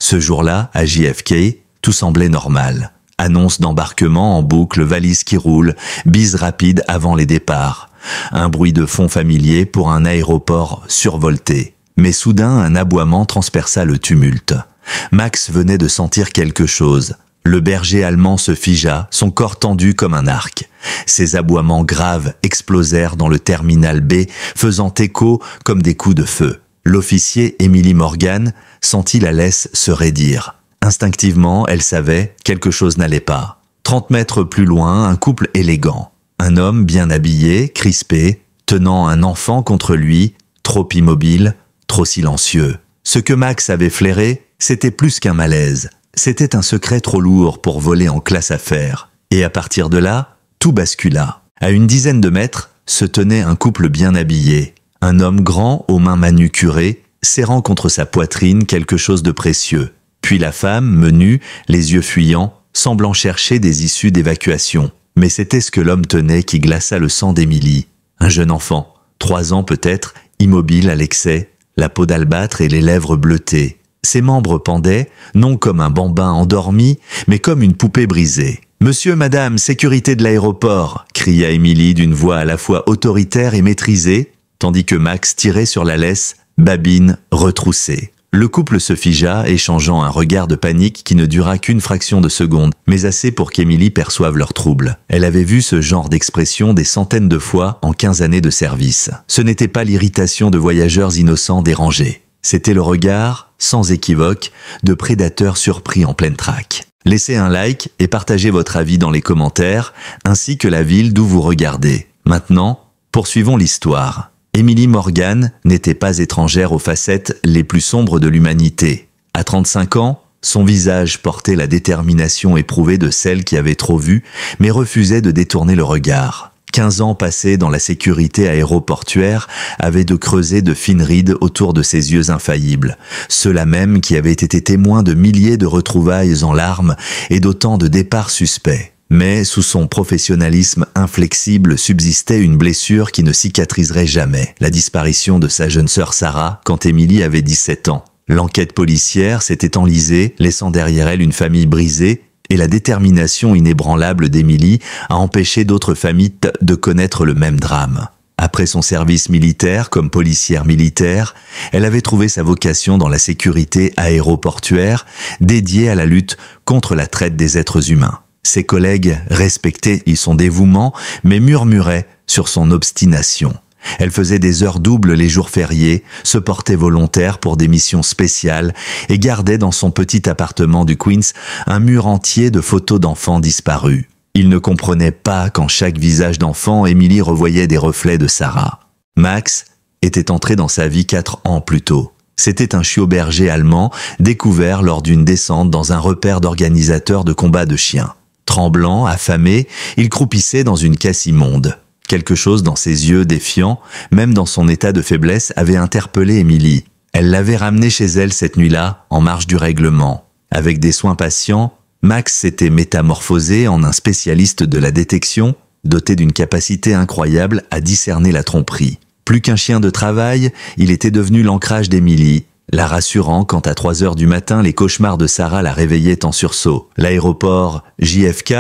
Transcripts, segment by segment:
Ce jour-là, à JFK, tout semblait normal. Annonce d'embarquement en boucle, valise qui roule, bise rapide avant les départs. Un bruit de fond familier pour un aéroport survolté. Mais soudain, un aboiement transperça le tumulte. Max venait de sentir quelque chose. Le berger allemand se figea, son corps tendu comme un arc. Ses aboiements graves explosèrent dans le terminal B, faisant écho comme des coups de feu. L'officier Emily Morgan sentit la laisse se raidir. Instinctivement, elle savait, quelque chose n'allait pas. 30 mètres plus loin, un couple élégant. Un homme bien habillé, crispé, tenant un enfant contre lui, trop immobile, trop silencieux. Ce que Max avait flairé, c'était plus qu'un malaise. C'était un secret trop lourd pour voler en classe affaires. Et à partir de là, tout bascula. À une dizaine de mètres, se tenait un couple bien habillé. Un homme grand aux mains manucurées, serrant contre sa poitrine quelque chose de précieux. Puis la femme, menue, les yeux fuyants, semblant chercher des issues d'évacuation. Mais c'était ce que l'homme tenait qui glaça le sang d'Émilie. Un jeune enfant, 3 ans peut-être, immobile à l'excès, la peau d'albâtre et les lèvres bleutées. Ses membres pendaient, non comme un bambin endormi, mais comme une poupée brisée. « Monsieur, madame, sécurité de l'aéroport !» cria Émilie d'une voix à la fois autoritaire et maîtrisée, tandis que Max tirait sur la laisse, babine, retroussée. Le couple se figea, échangeant un regard de panique qui ne dura qu'une fraction de seconde, mais assez pour qu'Émilie perçoive leur trouble. Elle avait vu ce genre d'expression des centaines de fois en 15 années de service. Ce n'était pas l'irritation de voyageurs innocents dérangés. C'était le regard, sans équivoque, de prédateurs surpris en pleine traque. Laissez un like et partagez votre avis dans les commentaires, ainsi que la ville d'où vous regardez. Maintenant, poursuivons l'histoire. Emily Morgan n'était pas étrangère aux facettes les plus sombres de l'humanité. À 35 ans, son visage portait la détermination éprouvée de celle qui avait trop vu, mais refusait de détourner le regard. 15 ans passés dans la sécurité aéroportuaire avaient de creuser de fines rides autour de ses yeux infaillibles, ceux-là même qui avaient été témoins de milliers de retrouvailles en larmes et d'autant de départs suspects. Mais sous son professionnalisme inflexible subsistait une blessure qui ne cicatriserait jamais, la disparition de sa jeune sœur Sarah quand Émilie avait 17 ans. L'enquête policière s'était enlisée, laissant derrière elle une famille brisée, et la détermination inébranlable d'Émilie a empêché d'autres familles de connaître le même drame. Après son service militaire comme policière militaire, elle avait trouvé sa vocation dans la sécurité aéroportuaire, dédiée à la lutte contre la traite des êtres humains. Ses collègues respectaient son dévouement, mais murmuraient sur son obstination. Elle faisait des heures doubles les jours fériés, se portait volontaire pour des missions spéciales et gardait dans son petit appartement du Queens un mur entier de photos d'enfants disparus. Il ne comprenait pas qu'en chaque visage d'enfant, Émilie revoyait des reflets de Sarah. Max était entré dans sa vie 4 ans plus tôt. C'était un chiot berger allemand découvert lors d'une descente dans un repère d'organisateurs de combats de chiens. Tremblant, affamé, il croupissait dans une caisse immonde. Quelque chose dans ses yeux défiants, même dans son état de faiblesse, avait interpellé Émilie. Elle l'avait ramené chez elle cette nuit-là, en marge du règlement. Avec des soins patients, Max s'était métamorphosé en un spécialiste de la détection, doté d'une capacité incroyable à discerner la tromperie. Plus qu'un chien de travail, il était devenu l'ancrage d'Émilie, la rassurant quand à 3 heures du matin, les cauchemars de Sarah la réveillaient en sursaut. L'aéroport JFK,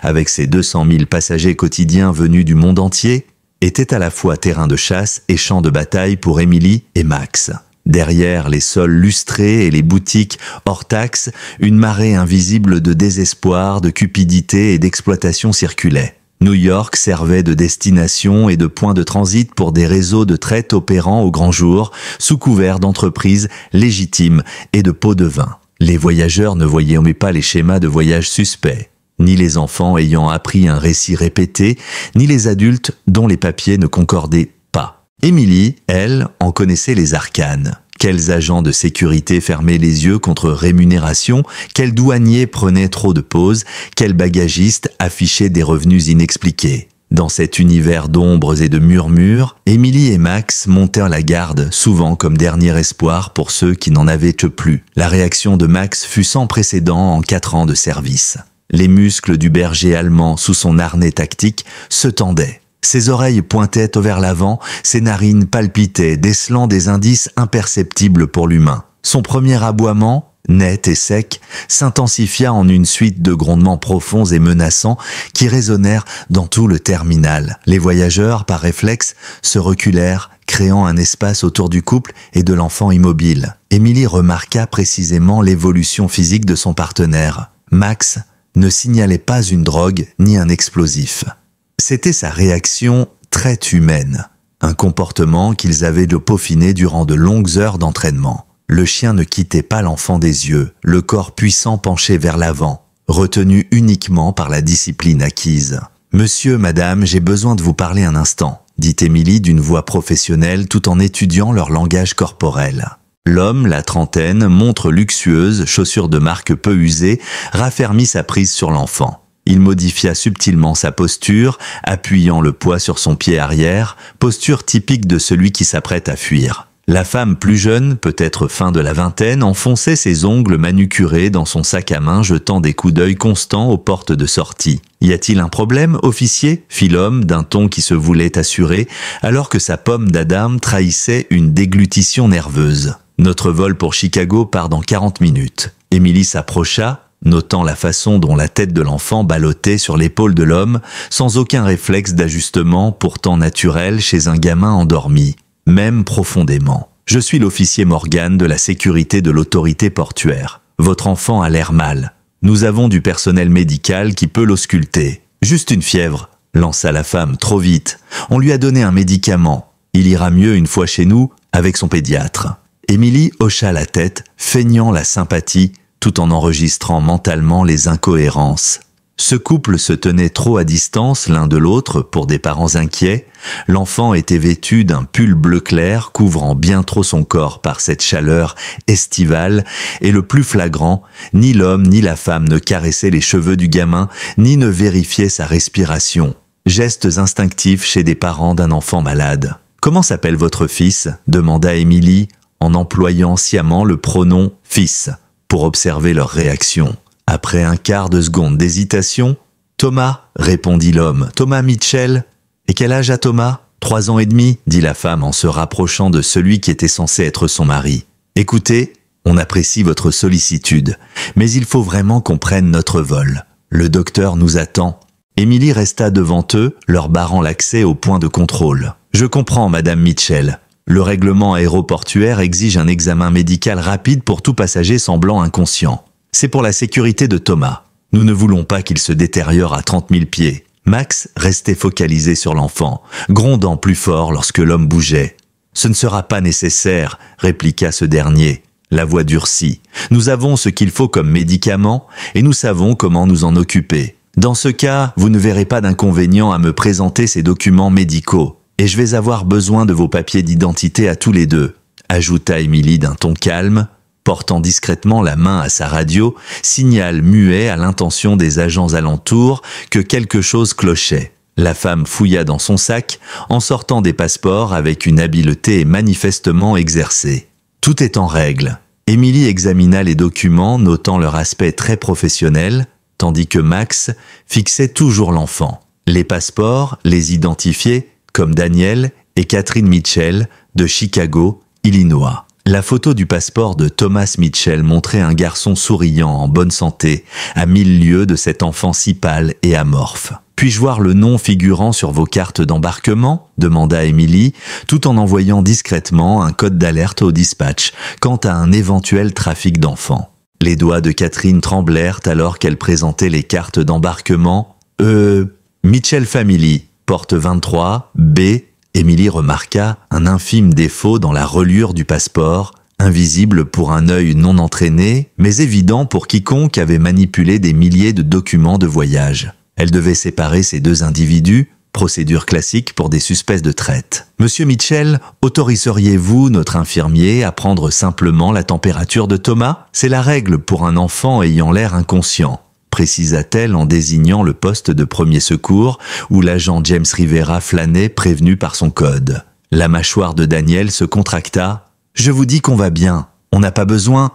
avec ses 200 000 passagers quotidiens venus du monde entier, était à la fois terrain de chasse et champ de bataille pour Émilie et Max. Derrière les sols lustrés et les boutiques hors taxes, une marée invisible de désespoir, de cupidité et d'exploitation circulait. New York servait de destination et de point de transit pour des réseaux de traite opérant au grand jour, sous couvert d'entreprises légitimes et de pots de vin. Les voyageurs ne voyaient pas les schémas de voyage suspects, ni les enfants ayant appris un récit répété, ni les adultes dont les papiers ne concordaient pas. Émilie, elle, en connaissait les arcanes. Quels agents de sécurité fermaient les yeux contre rémunération, quels douaniers prenaient trop de pauses, quels bagagistes affichaient des revenus inexpliqués. Dans cet univers d'ombres et de murmures, Émilie et Max montèrent la garde, souvent comme dernier espoir pour ceux qui n'en avaient plus. La réaction de Max fut sans précédent en 4 ans de service. Les muscles du berger allemand sous son harnais tactique se tendaient. Ses oreilles pointaient vers l'avant, ses narines palpitaient, décelant des indices imperceptibles pour l'humain. Son premier aboiement, net et sec, s'intensifia en une suite de grondements profonds et menaçants qui résonnèrent dans tout le terminal. Les voyageurs, par réflexe, se reculèrent, créant un espace autour du couple et de l'enfant immobile. Émilie remarqua précisément l'évolution physique de son partenaire. Max ne signalait pas une drogue ni un explosif. C'était sa réaction très humaine, un comportement qu'ils avaient de peaufiner durant de longues heures d'entraînement. Le chien ne quittait pas l'enfant des yeux, le corps puissant penché vers l'avant, retenu uniquement par la discipline acquise. « Monsieur, madame, j'ai besoin de vous parler un instant », dit Émilie d'une voix professionnelle tout en étudiant leur langage corporel. L'homme, la trentaine, montre luxueuse, chaussures de marque peu usées, raffermit sa prise sur l'enfant. Il modifia subtilement sa posture, appuyant le poids sur son pied arrière, posture typique de celui qui s'apprête à fuir. La femme plus jeune, peut-être fin de la vingtaine, enfonçait ses ongles manucurés dans son sac à main, jetant des coups d'œil constants aux portes de sortie. « Y a-t-il un problème, officier ?» fit l'homme d'un ton qui se voulait assuré, alors que sa pomme d'Adam trahissait une déglutition nerveuse. « Notre vol pour Chicago part dans 40 minutes. » Émilie s'approcha, notant la façon dont la tête de l'enfant ballottait sur l'épaule de l'homme, sans aucun réflexe d'ajustement pourtant naturel chez un gamin endormi. Même profondément. « Je suis l'officier Morgan de la sécurité de l'autorité portuaire. Votre enfant a l'air mal. Nous avons du personnel médical qui peut l'ausculter. Juste une fièvre, lança la femme trop vite. On lui a donné un médicament. Il ira mieux une fois chez nous avec son pédiatre. » Émilie hocha la tête, feignant la sympathie, tout en enregistrant mentalement les incohérences. Ce couple se tenait trop à distance l'un de l'autre pour des parents inquiets. L'enfant était vêtu d'un pull bleu clair couvrant bien trop son corps par cette chaleur estivale et le plus flagrant, ni l'homme ni la femme ne caressaient les cheveux du gamin ni ne vérifiaient sa respiration. Gestes instinctifs chez des parents d'un enfant malade. « Comment s'appelle votre fils ?» demanda Émilie en employant sciemment le pronom « fils » pour observer leur réaction. Après un quart de seconde d'hésitation, « Thomas » répondit l'homme. « Thomas Mitchell. Et quel âge a Thomas ?»« 3 ans et demi, dit la femme en se rapprochant de celui qui était censé être son mari. « Écoutez, on apprécie votre sollicitude, mais il faut vraiment qu'on prenne notre vol. Le docteur nous attend. » Émilie resta devant eux, leur barrant l'accès au point de contrôle. « Je comprends, madame Mitchell. Le règlement aéroportuaire exige un examen médical rapide pour tout passager semblant inconscient. C'est pour la sécurité de Thomas. Nous ne voulons pas qu'il se détériore à 30 000 pieds. » Max restait focalisé sur l'enfant, grondant plus fort lorsque l'homme bougeait. « Ce ne sera pas nécessaire, » répliqua ce dernier, la voix durcie. « Nous avons ce qu'il faut comme médicament et nous savons comment nous en occuper. Dans ce cas, vous ne verrez pas d'inconvénient à me présenter ces documents médicaux et je vais avoir besoin de vos papiers d'identité à tous les deux, » ajouta Émilie d'un ton calme, portant discrètement la main à sa radio, signal muet à l'intention des agents alentours que quelque chose clochait. La femme fouilla dans son sac, en sortant des passeports avec une habileté manifestement exercée. Tout est en règle. Émilie examina les documents, notant leur aspect très professionnel, tandis que Max fixait toujours l'enfant. Les passeports les identifiaient comme Daniel et Catherine Mitchell de Chicago, Illinois. La photo du passeport de Thomas Mitchell montrait un garçon souriant, en bonne santé, à 1000 lieues de cet enfant si pâle et amorphe. « Puis-je voir le nom figurant sur vos cartes d'embarquement ?» demanda Émilie, tout en envoyant discrètement un code d'alerte au dispatch quant à un éventuel trafic d'enfants. Les doigts de Catherine tremblèrent alors qu'elle présentait les cartes d'embarquement. Mitchell Family, porte 23, B. Émilie remarqua un infime défaut dans la reliure du passeport, invisible pour un œil non entraîné, mais évident pour quiconque avait manipulé des milliers de documents de voyage. Elle devait séparer ces deux individus, procédure classique pour des suspects de traite. « Monsieur Mitchell, autoriseriez-vous notre infirmier à prendre simplement la température de Thomas ? C'est la règle pour un enfant ayant l'air inconscient. » précisa-t-elle en désignant le poste de premier secours où l'agent James Rivera flânait prévenu par son code. La mâchoire de Daniel se contracta. « Je vous dis qu'on va bien. On n'a pas besoin. »«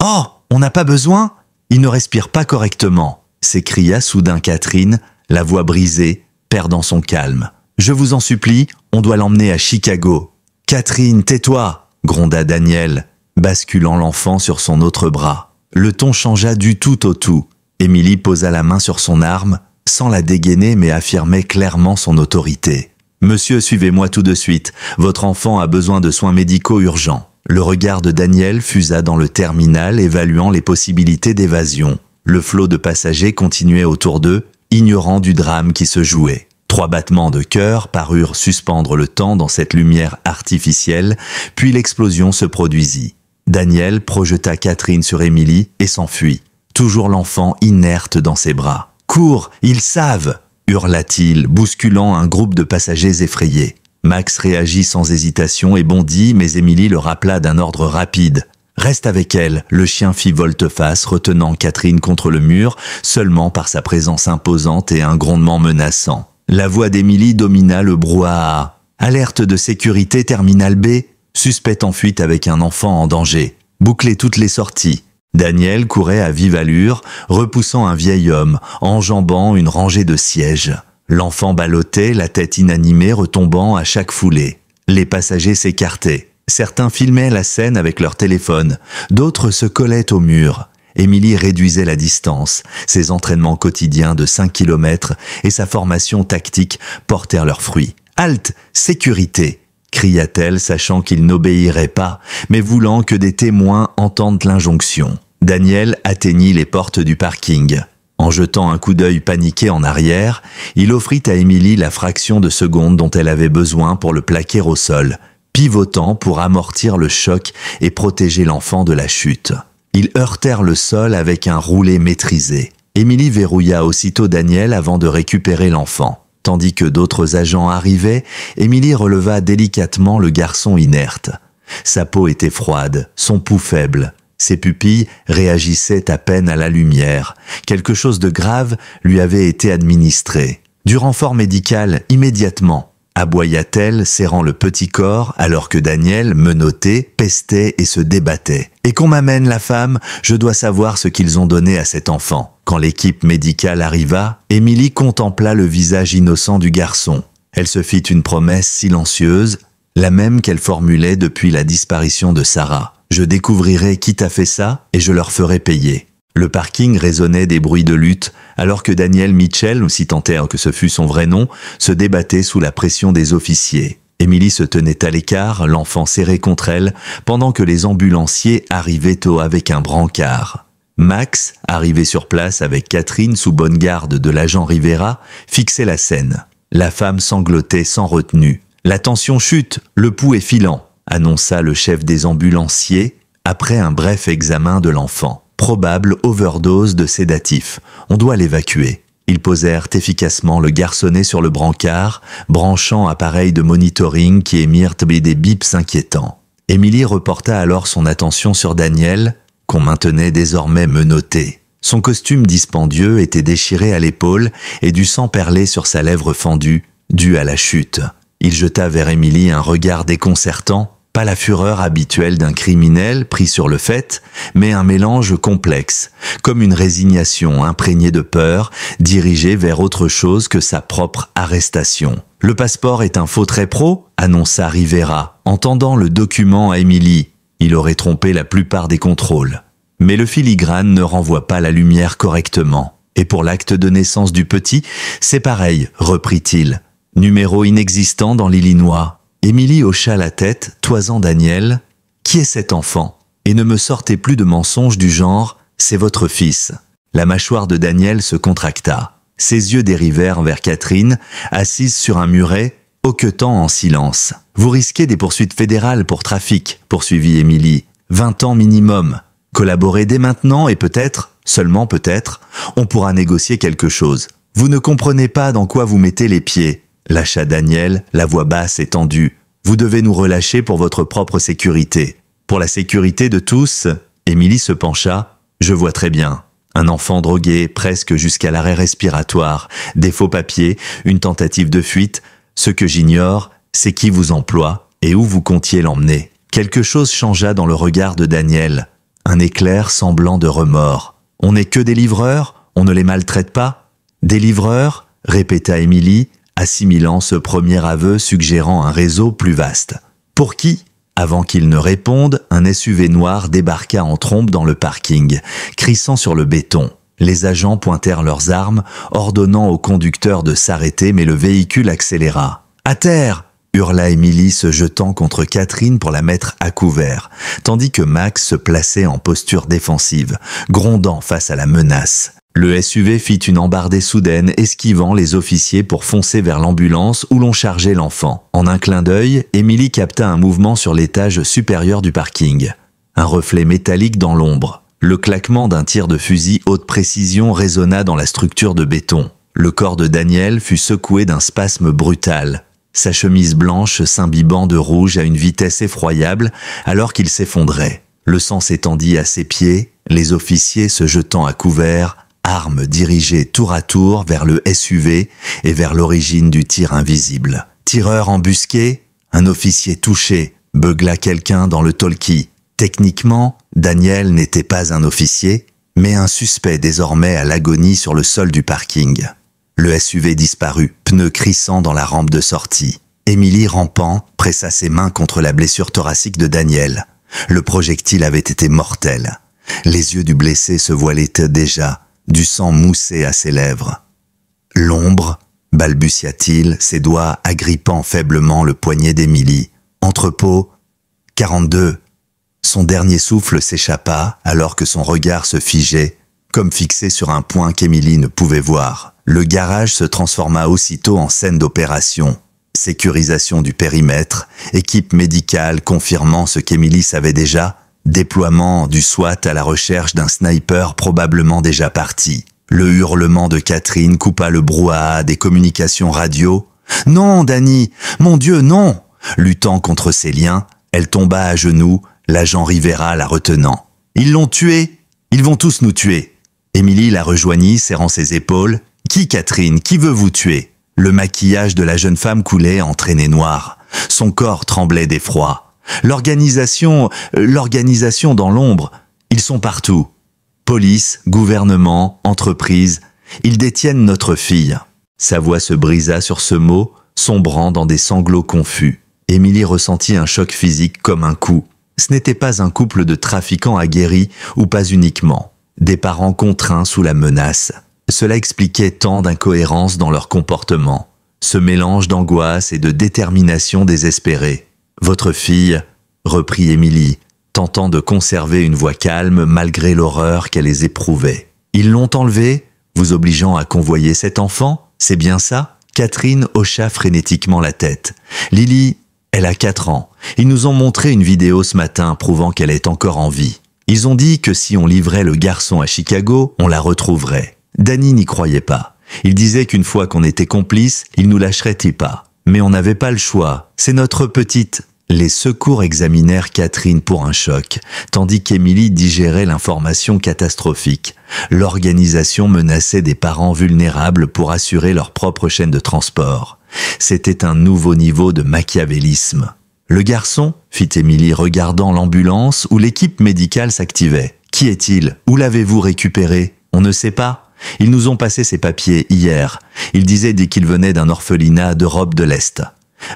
Oh, on n'a pas besoin ? Il ne respire pas correctement !» s'écria soudain Catherine, la voix brisée, perdant son calme. « Je vous en supplie, on doit l'emmener à Chicago. »« Catherine, tais-toi !» gronda Daniel, basculant l'enfant sur son autre bras. Le ton changea du tout au tout. Émilie posa la main sur son arme, sans la dégainer mais affirmait clairement son autorité. « Monsieur, suivez-moi tout de suite. Votre enfant a besoin de soins médicaux urgents. » Le regard de Daniel fusa dans le terminal, évaluant les possibilités d'évasion. Le flot de passagers continuait autour d'eux, ignorant du drame qui se jouait. 3 battements de cœur parurent suspendre le temps dans cette lumière artificielle, puis l'explosion se produisit. Daniel projeta Catherine sur Émilie et s'enfuit, toujours l'enfant inerte dans ses bras. « Cours, ils savent !» hurla-t-il, bousculant un groupe de passagers effrayés. Max réagit sans hésitation et bondit, mais Émilie le rappela d'un ordre rapide. « Reste avec elle !» Le chien fit volte-face, retenant Catherine contre le mur, seulement par sa présence imposante et un grondement menaçant. La voix d'Émilie domina le brouhaha. « Alerte de sécurité terminal B, suspect en fuite avec un enfant en danger. Bouclez toutes les sorties. » Daniel courait à vive allure, repoussant un vieil homme, enjambant une rangée de sièges. L'enfant ballottait, la tête inanimée retombant à chaque foulée. Les passagers s'écartaient. Certains filmaient la scène avec leur téléphone, d'autres se collaient au mur. Émilie réduisait la distance. Ses entraînements quotidiens de 5 km et sa formation tactique portèrent leurs fruits. « Halte, sécurité !» cria-t-elle, sachant qu'il n'obéirait pas, mais voulant que des témoins entendent l'injonction. Daniel atteignit les portes du parking. En jetant un coup d'œil paniqué en arrière, il offrit à Émilie la fraction de seconde dont elle avait besoin pour le plaquer au sol, pivotant pour amortir le choc et protéger l'enfant de la chute. Ils heurtèrent le sol avec un roulé maîtrisé. Émilie verrouilla aussitôt Daniel avant de récupérer l'enfant. Tandis que d'autres agents arrivaient, Émilie releva délicatement le garçon inerte. Sa peau était froide, son pouls faible. Ses pupilles réagissaient à peine à la lumière. Quelque chose de grave lui avait été administré. « Du renfort médical, immédiatement !» aboya-t-elle, serrant le petit corps, alors que Daniel, menotté, pestait et se débattait. « Et qu'on m'amène la femme, je dois savoir ce qu'ils ont donné à cet enfant. » Quand l'équipe médicale arriva, Émilie contempla le visage innocent du garçon. Elle se fit une promesse silencieuse, la même qu'elle formulait depuis la disparition de Sarah. « Je découvrirai qui t'a fait ça et je leur ferai payer. » Le parking résonnait des bruits de lutte, alors que Daniel Mitchell, aussi tant est que ce fût son vrai nom, se débattait sous la pression des officiers. Émilie se tenait à l'écart, l'enfant serré contre elle, pendant que les ambulanciers arrivaient avec un brancard. Max, arrivé sur place avec Catherine sous bonne garde de l'agent Rivera, fixait la scène. La femme sanglotait sans retenue. « La tension chute, le pouls est filant », annonça le chef des ambulanciers après un bref examen de l'enfant. Probable overdose de sédatifs. On doit l'évacuer. Ils posèrent efficacement le garçonnet sur le brancard, branchant appareils de monitoring qui émirent des bips inquiétants. Émilie reporta alors son attention sur Daniel, qu'on maintenait désormais menotté. Son costume dispendieux était déchiré à l'épaule et du sang perlait sur sa lèvre fendue, due à la chute. Il jeta vers Émilie un regard déconcertant, pas la fureur habituelle d'un criminel pris sur le fait, mais un mélange complexe, comme une résignation imprégnée de peur, dirigée vers autre chose que sa propre arrestation. « Le passeport est un faux trait pro ?» annonça Rivera, en tendant le document à Émilie. Il aurait trompé la plupart des contrôles. Mais le filigrane ne renvoie pas la lumière correctement. Et pour l'acte de naissance du petit, c'est pareil, reprit-il. Numéro inexistant dans l'Illinois. Émilie hocha la tête, toisant Daniel. « Qui est cet enfant ? Et ne me sortez plus de mensonges du genre « c'est votre fils ». La mâchoire de Daniel se contracta. Ses yeux dérivèrent vers Catherine, assise sur un muret, hoquetant en silence. « Vous risquez des poursuites fédérales pour trafic, poursuivit Émilie. 20 ans minimum. Collaborez dès maintenant et peut-être, seulement peut-être, on pourra négocier quelque chose. Vous ne comprenez pas dans quoi vous mettez les pieds. » Lâcha Daniel, la voix basse et tendue. « Vous devez nous relâcher pour votre propre sécurité. Pour la sécurité de tous ?» Émilie se pencha. « Je vois très bien. Un enfant drogué, presque jusqu'à l'arrêt respiratoire, des faux papiers, une tentative de fuite. Ce que j'ignore, c'est qui vous emploie et où vous comptiez l'emmener. » Quelque chose changea dans le regard de Daniel. Un éclair semblant de remords. « On n'est que des livreurs? On ne les maltraite pas ?»« Des livreurs ?» répéta Émilie, assimilant ce premier aveu suggérant un réseau plus vaste. « Pour qui ?» Avant qu'il ne réponde, un SUV noir débarqua en trombe dans le parking, crissant sur le béton. Les agents pointèrent leurs armes, ordonnant au conducteur de s'arrêter, mais le véhicule accéléra. « À terre !» hurla Émilie, se jetant contre Catherine pour la mettre à couvert, tandis que Max se plaçait en posture défensive, grondant face à la menace. Le SUV fit une embardée soudaine, esquivant les officiers pour foncer vers l'ambulance où l'on chargeait l'enfant. En un clin d'œil, Émilie capta un mouvement sur l'étage supérieur du parking. Un reflet métallique dans l'ombre. Le claquement d'un tir de fusil haute précision résonna dans la structure de béton. Le corps de Daniel fut secoué d'un spasme brutal. Sa chemise blanche s'imbibant de rouge à une vitesse effroyable alors qu'il s'effondrait. Le sang s'étendit à ses pieds, les officiers se jetant à couvert, armes dirigées tour à tour vers le SUV et vers l'origine du tir invisible. Tireur embusqué, un officier touché, beugla quelqu'un dans le talkie. Techniquement, Daniel n'était pas un officier, mais un suspect désormais à l'agonie sur le sol du parking. Le SUV disparut, pneus crissant dans la rampe de sortie. Émilie, rampant, pressa ses mains contre la blessure thoracique de Daniel. Le projectile avait été mortel. Les yeux du blessé se voilaient déjà, du sang moussait à ses lèvres. « L'ombre » balbutia-t-il, ses doigts agrippant faiblement le poignet d'Émilie. « Entrepôt 42 » Son dernier souffle s'échappa alors que son regard se figeait, comme fixé sur un point qu'Émilie ne pouvait voir. Le garage se transforma aussitôt en scène d'opération. Sécurisation du périmètre, équipe médicale confirmant ce qu'Émilie savait déjà, déploiement du SWAT à la recherche d'un sniper probablement déjà parti. Le hurlement de Catherine coupa le brouhaha des communications radio. « Non, Dany, mon Dieu, non !» Luttant contre ses liens, elle tomba à genoux, l'agent Rivera la retenant. « Ils l'ont tué, ils vont tous nous tuer !» Émilie la rejoignit, serrant ses épaules. « Qui, Catherine, qui veut vous tuer ?» Le maquillage de la jeune femme coulait en traînées noires. Son corps tremblait d'effroi. L'organisation dans l'ombre, ils sont partout. Police, gouvernement, entreprise, ils détiennent notre fille. Sa voix se brisa sur ce mot, sombrant dans des sanglots confus. Émilie ressentit un choc physique comme un coup. Ce n'était pas un couple de trafiquants aguerris, ou pas uniquement. Des parents contraints sous la menace. Cela expliquait tant d'incohérences dans leur comportement. Ce mélange d'angoisse et de détermination désespérée. « Votre fille », reprit Émilie, tentant de conserver une voix calme malgré l'horreur qu'elle les éprouvait. « Ils l'ont enlevée, vous obligeant à convoyer cet enfant, c'est bien ça ?» Catherine hocha frénétiquement la tête. « Lily, elle a 4 ans. Ils nous ont montré une vidéo ce matin prouvant qu'elle est encore en vie. Ils ont dit que si on livrait le garçon à Chicago, on la retrouverait. Dany n'y croyait pas. Il disait qu'une fois qu'on était complices, il nous lâcherait-il pas. Mais on n'avait pas le choix. C'est notre petite... » Les secours examinèrent Catherine pour un choc, tandis qu'Émilie digérait l'information catastrophique. L'organisation menaçait des parents vulnérables pour assurer leur propre chaîne de transport. C'était un nouveau niveau de machiavélisme. « Le garçon ?» fit Émilie, regardant l'ambulance où l'équipe médicale s'activait. « Qui est-il? Où l'avez-vous récupéré? On ne sait pas. Ils nous ont passé ses papiers hier. Ils disaient qu'il venait d'un orphelinat d'Europe de l'Est.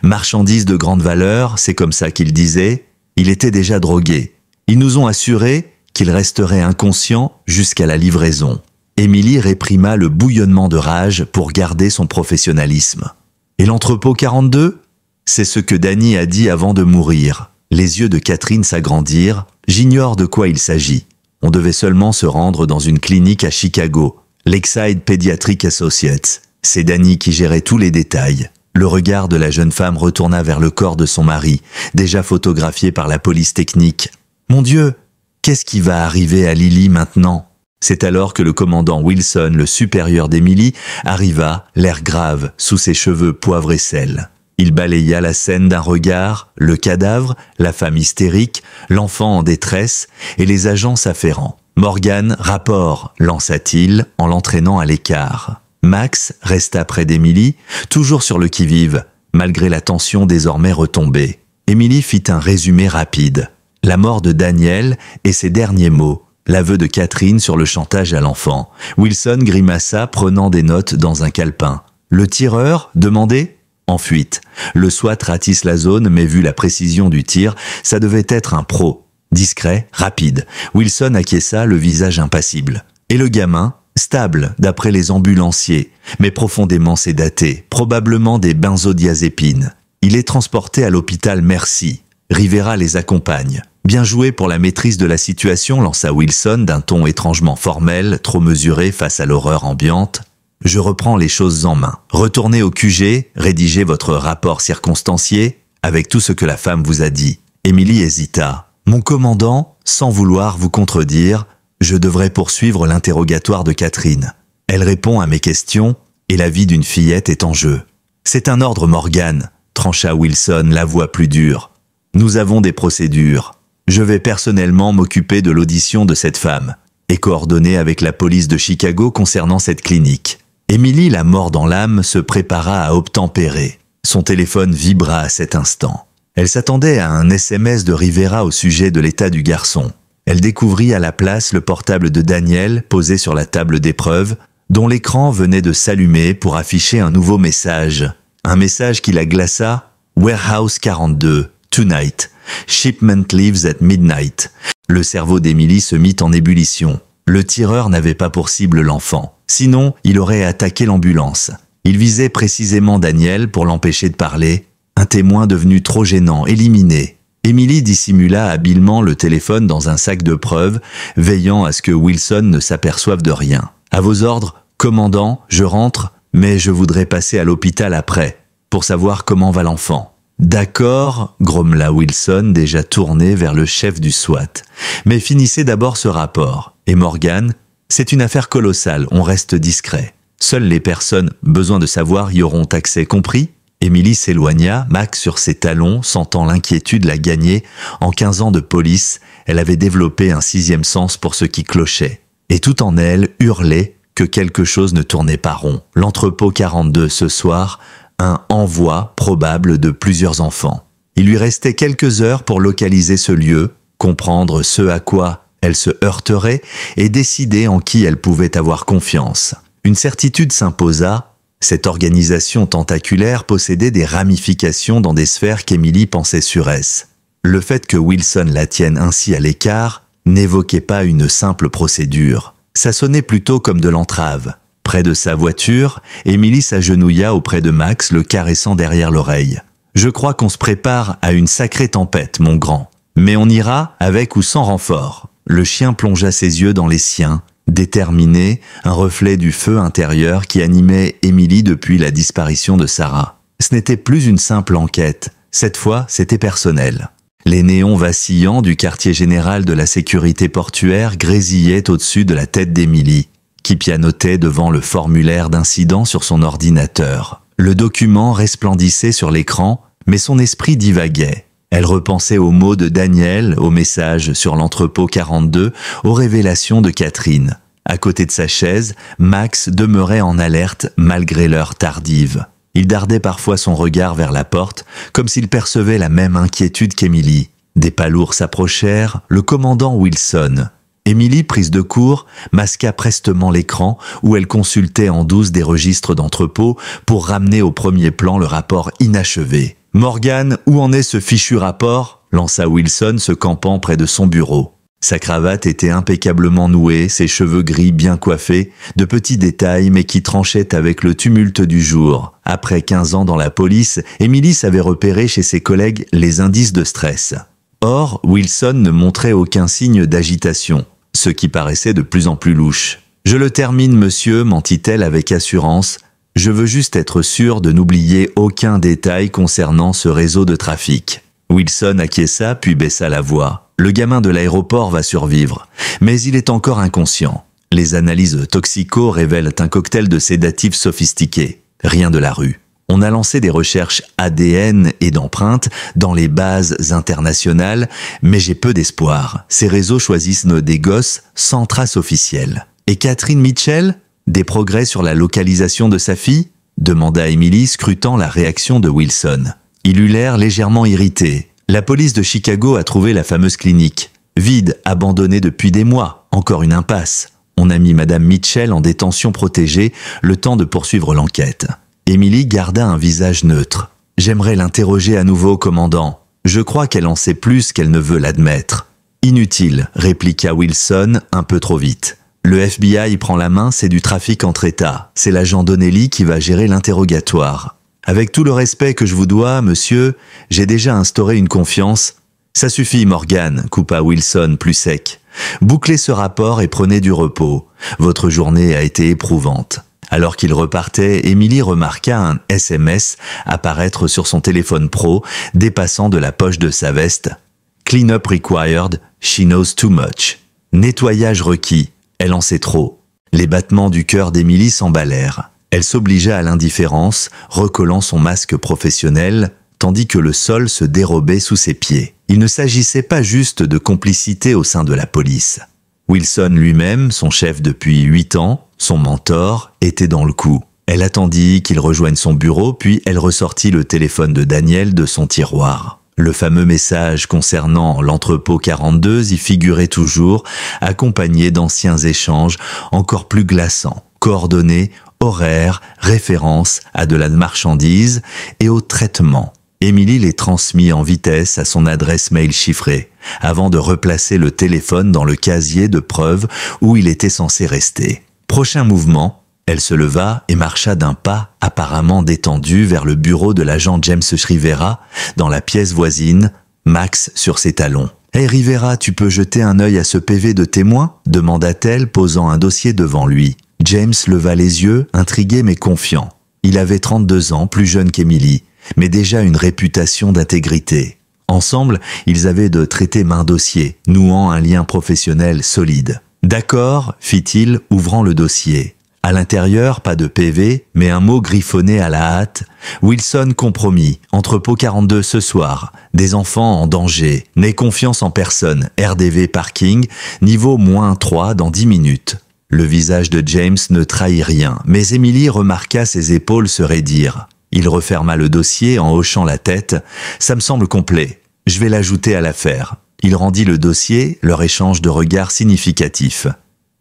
Marchandise de grande valeur, c'est comme ça qu'ils disaient. Il était déjà drogué. Ils nous ont assuré qu'il resterait inconscient jusqu'à la livraison. » Émilie réprima le bouillonnement de rage pour garder son professionnalisme. « Et l'entrepôt 42 ?» C'est ce que Dany a dit avant de mourir. Les yeux de Catherine s'agrandirent. « J'ignore de quoi il s'agit. On devait seulement se rendre dans une clinique à Chicago, Lakeside Pediatric Associates. C'est Dany qui gérait tous les détails. » Le regard de la jeune femme retourna vers le corps de son mari, déjà photographié par la police technique. « Mon Dieu, qu'est-ce qui va arriver à Lily maintenant ?» C'est alors que le commandant Wilson, le supérieur d'Émilie, arriva, l'air grave, sous ses cheveux poivre et sel. Il balaya la scène d'un regard, le cadavre, la femme hystérique, l'enfant en détresse et les agents s'affairant. « Morgan, rapport !» lança-t-il en l'entraînant à l'écart. Max resta près d'Émilie, toujours sur le qui-vive, malgré la tension désormais retombée. Émilie fit un résumé rapide. La mort de Daniel et ses derniers mots, l'aveu de Catherine sur le chantage à l'enfant. Wilson grimaça, prenant des notes dans un calepin. « Le tireur ? Demandez ? En fuite. Le SWAT ratisse la zone, mais vu la précision du tir, ça devait être un pro. Discret, rapide. Wilson acquiesça, le visage impassible. Et le gamin, stable, d'après les ambulanciers, mais profondément sédaté, probablement des benzodiazépines. Il est transporté à l'hôpital Merci. Rivera les accompagne. Bien joué pour la maîtrise de la situation, lança Wilson d'un ton étrangement formel, trop mesuré face à l'horreur ambiante. Je reprends les choses en main. Retournez au QG, rédigez votre rapport circonstancié, avec tout ce que la femme vous a dit. Émilie hésita. Mon commandant, sans vouloir vous contredire, je devrais poursuivre l'interrogatoire de Catherine. Elle répond à mes questions, et la vie d'une fillette est en jeu. C'est un ordre, Morgan, trancha Wilson, la voix plus dure. Nous avons des procédures. Je vais personnellement m'occuper de l'audition de cette femme, et coordonner avec la police de Chicago concernant cette clinique. Émilie, la mort dans l'âme, se prépara à obtempérer. Son téléphone vibra à cet instant. Elle s'attendait à un SMS de Rivera au sujet de l'état du garçon. Elle découvrit à la place le portable de Daniel posé sur la table d'épreuve, dont l'écran venait de s'allumer pour afficher un nouveau message. Un message qui la glaça. Warehouse 42, tonight. Shipment leaves at midnight. Le cerveau d'Émilie se mit en ébullition. Le tireur n'avait pas pour cible l'enfant. Sinon, il aurait attaqué l'ambulance. Il visait précisément Daniel pour l'empêcher de parler. Un témoin devenu trop gênant, éliminé. Émilie dissimula habilement le téléphone dans un sac de preuves, veillant à ce que Wilson ne s'aperçoive de rien. À vos ordres, commandant, je rentre, mais je voudrais passer à l'hôpital après, pour savoir comment va l'enfant. D'accord, grommela Wilson, déjà tourné vers le chef du SWAT. Mais finissez d'abord ce rapport. Et Morgan, c'est une affaire colossale, on reste discret. Seules les personnes besoin de savoir y auront accès, compris? Émilie s'éloigna, Max sur ses talons, sentant l'inquiétude la gagner. En 15 ans de police, elle avait développé un sixième sens pour ce qui clochait. Et tout en elle hurlait que quelque chose ne tournait pas rond. L'entrepôt 42 ce soir, un envoi probable de plusieurs enfants. Il lui restait quelques heures pour localiser ce lieu, comprendre ce à quoi elle se heurterait et décider en qui elle pouvait avoir confiance. Une certitude s'imposa. Cette organisation tentaculaire possédait des ramifications dans des sphères qu'Émilie pensait sûresses. Le fait que Wilson la tienne ainsi à l'écart n'évoquait pas une simple procédure. Ça sonnait plutôt comme de l'entrave. Près de sa voiture, Émilie s'agenouilla auprès de Max, le caressant derrière l'oreille. « Je crois qu'on se prépare à une sacrée tempête, mon grand. Mais on ira avec ou sans renfort. » Le chien plongea ses yeux dans les siens. Déterminé, un reflet du feu intérieur qui animait Émilie depuis la disparition de Sarah. Ce n'était plus une simple enquête, cette fois c'était personnel. Les néons vacillants du quartier général de la sécurité portuaire grésillaient au-dessus de la tête d'Émilie, qui pianotait devant le formulaire d'incident sur son ordinateur. Le document resplendissait sur l'écran, mais son esprit divaguait. Elle repensait aux mots de Daniel, au message sur l'entrepôt 42, aux révélations de Catherine. À côté de sa chaise, Max demeurait en alerte malgré l'heure tardive. Il dardait parfois son regard vers la porte, comme s'il percevait la même inquiétude qu'Émilie. Des pas lourds s'approchèrent, le commandant Wilson. Émilie, prise de court, masqua prestement l'écran où elle consultait en douce des registres d'entrepôt pour ramener au premier plan le rapport inachevé. « Morgan, où en est ce fichu rapport ?» lança Wilson, se campant près de son bureau. Sa cravate était impeccablement nouée, ses cheveux gris bien coiffés, de petits détails mais qui tranchaient avec le tumulte du jour. Après 15 ans dans la police, Émilie savait repérer chez ses collègues les indices de stress. Or, Wilson ne montrait aucun signe d'agitation, ce qui paraissait de plus en plus louche. « Je le termine, monsieur », mentit-elle avec assurance. « Je veux juste être sûr de n'oublier aucun détail concernant ce réseau de trafic. » Wilson acquiesça puis baissa la voix. « Le gamin de l'aéroport va survivre, mais il est encore inconscient. Les analyses toxico révèlent un cocktail de sédatifs sophistiqués. Rien de la rue. On a lancé des recherches ADN et d'empreintes dans les bases internationales, mais j'ai peu d'espoir. Ces réseaux choisissent des gosses sans trace officielle. Et Catherine Mitchell ? Des progrès sur la localisation de sa fille ? Demanda Émilie, scrutant la réaction de Wilson. Il eut l'air légèrement irrité. La police de Chicago a trouvé la fameuse clinique. Vide, abandonnée depuis des mois. Encore une impasse. On a mis Madame Mitchell en détention protégée, le temps de poursuivre l'enquête. Émilie garda un visage neutre. « J'aimerais l'interroger à nouveau, commandant. Je crois qu'elle en sait plus qu'elle ne veut l'admettre. » « Inutile, » répliqua Wilson un peu trop vite. « Le FBI prend la main, c'est du trafic entre États. C'est l'agent Donnelly qui va gérer l'interrogatoire. Avec tout le respect que je vous dois, monsieur, j'ai déjà instauré une confiance. » « Ça suffit, Morgan, » coupa Wilson plus sec. « Bouclez ce rapport et prenez du repos. Votre journée a été éprouvante. » Alors qu'il repartait, Émilie remarqua un SMS apparaître sur son téléphone pro, dépassant de la poche de sa veste. « Clean up required, she knows too much. » Nettoyage requis, elle en sait trop. Les battements du cœur d'Émilie s'emballèrent. Elle s'obligea à l'indifférence, recollant son masque professionnel, tandis que le sol se dérobait sous ses pieds. Il ne s'agissait pas juste de complicité au sein de la police. Wilson lui-même, son chef depuis 8 ans, son mentor, était dans le coup. Elle attendit qu'il rejoigne son bureau, puis elle ressortit le téléphone de Daniel de son tiroir. Le fameux message concernant l'entrepôt 42 y figurait toujours, accompagné d'anciens échanges encore plus glaçants, coordonnées, horaires, références à de la marchandise et au traitement. Émilie les transmit en vitesse à son adresse mail chiffrée, avant de replacer le téléphone dans le casier de preuves où il était censé rester. Prochain mouvement, elle se leva et marcha d'un pas apparemment détendu vers le bureau de l'agent James Rivera, dans la pièce voisine, Max sur ses talons. « Hey Rivera, tu peux jeter un œil à ce PV de témoin ?» demanda-t-elle, posant un dossier devant lui. James leva les yeux, intrigué mais confiant. Il avait 32 ans, plus jeune qu'Émilie, mais déjà une réputation d'intégrité. Ensemble, ils avaient de traités main dossier, nouant un lien professionnel solide. « D'accord », fit-il, ouvrant le dossier. À l'intérieur, pas de PV, mais un mot griffonné à la hâte. Wilson compromis, entrepôt 42 ce soir, des enfants en danger, n'aie confiance en personne, RDV parking, niveau -3 dans 10 minutes. Le visage de James ne trahit rien, mais Émilie remarqua ses épaules se raidir. Il referma le dossier en hochant la tête. « Ça me semble complet. Je vais l'ajouter à l'affaire. » Il rendit le dossier, leur échange de regards significatif.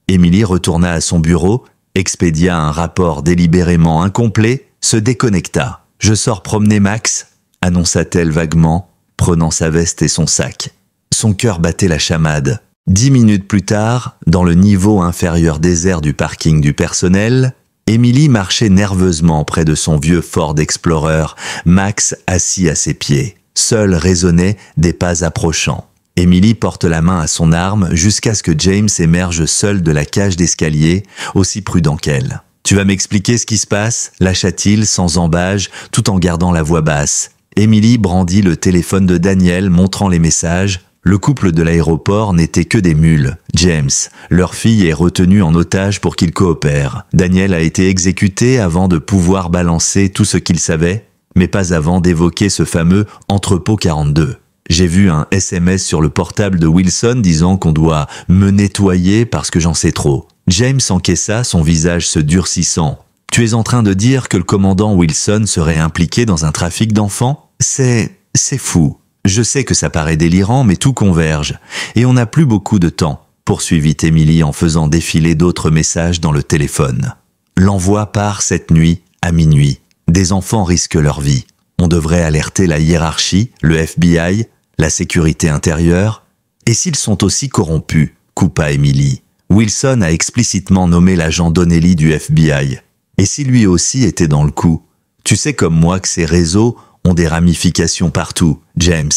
Émilie retourna à son bureau, expédia un rapport délibérément incomplet, se déconnecta. « Je sors promener Max », annonça-t-elle vaguement, prenant sa veste et son sac. Son cœur battait la chamade. 10 minutes plus tard, dans le niveau inférieur désert du parking du personnel, Émilie marchait nerveusement près de son vieux Ford Explorer, Max assis à ses pieds. Seul résonnaient des pas approchants. Émilie porte la main à son arme jusqu'à ce que James émerge seul de la cage d'escalier, aussi prudent qu'elle. « Tu vas m'expliquer ce qui se passe ?» lâcha-t-il sans embâge, tout en gardant la voix basse. Émilie brandit le téléphone de Daniel, montrant les messages. Le couple de l'aéroport n'était que des mules. James, leur fille, est retenue en otage pour qu'ils coopèrent. Daniel a été exécuté avant de pouvoir balancer tout ce qu'il savait, mais pas avant d'évoquer ce fameux entrepôt 42. J'ai vu un SMS sur le portable de Wilson disant qu'on doit me nettoyer parce que j'en sais trop. James encaissa, son visage se durcissant. « Tu es en train de dire que le commandant Wilson serait impliqué dans un trafic d'enfants ? C'est fou. Je sais que ça paraît délirant, mais tout converge. Et on n'a plus beaucoup de temps, » poursuivit Émilie en faisant défiler d'autres messages dans le téléphone. L'envoi part cette nuit, à minuit. Des enfants risquent leur vie. On devrait alerter la hiérarchie, le FBI, la sécurité intérieure. Et s'ils sont aussi corrompus, coupa Émilie. Wilson a explicitement nommé l'agent Donnelly du FBI. Et si lui aussi était dans le coup? Tu sais comme moi que ces réseaux ont des ramifications partout, James.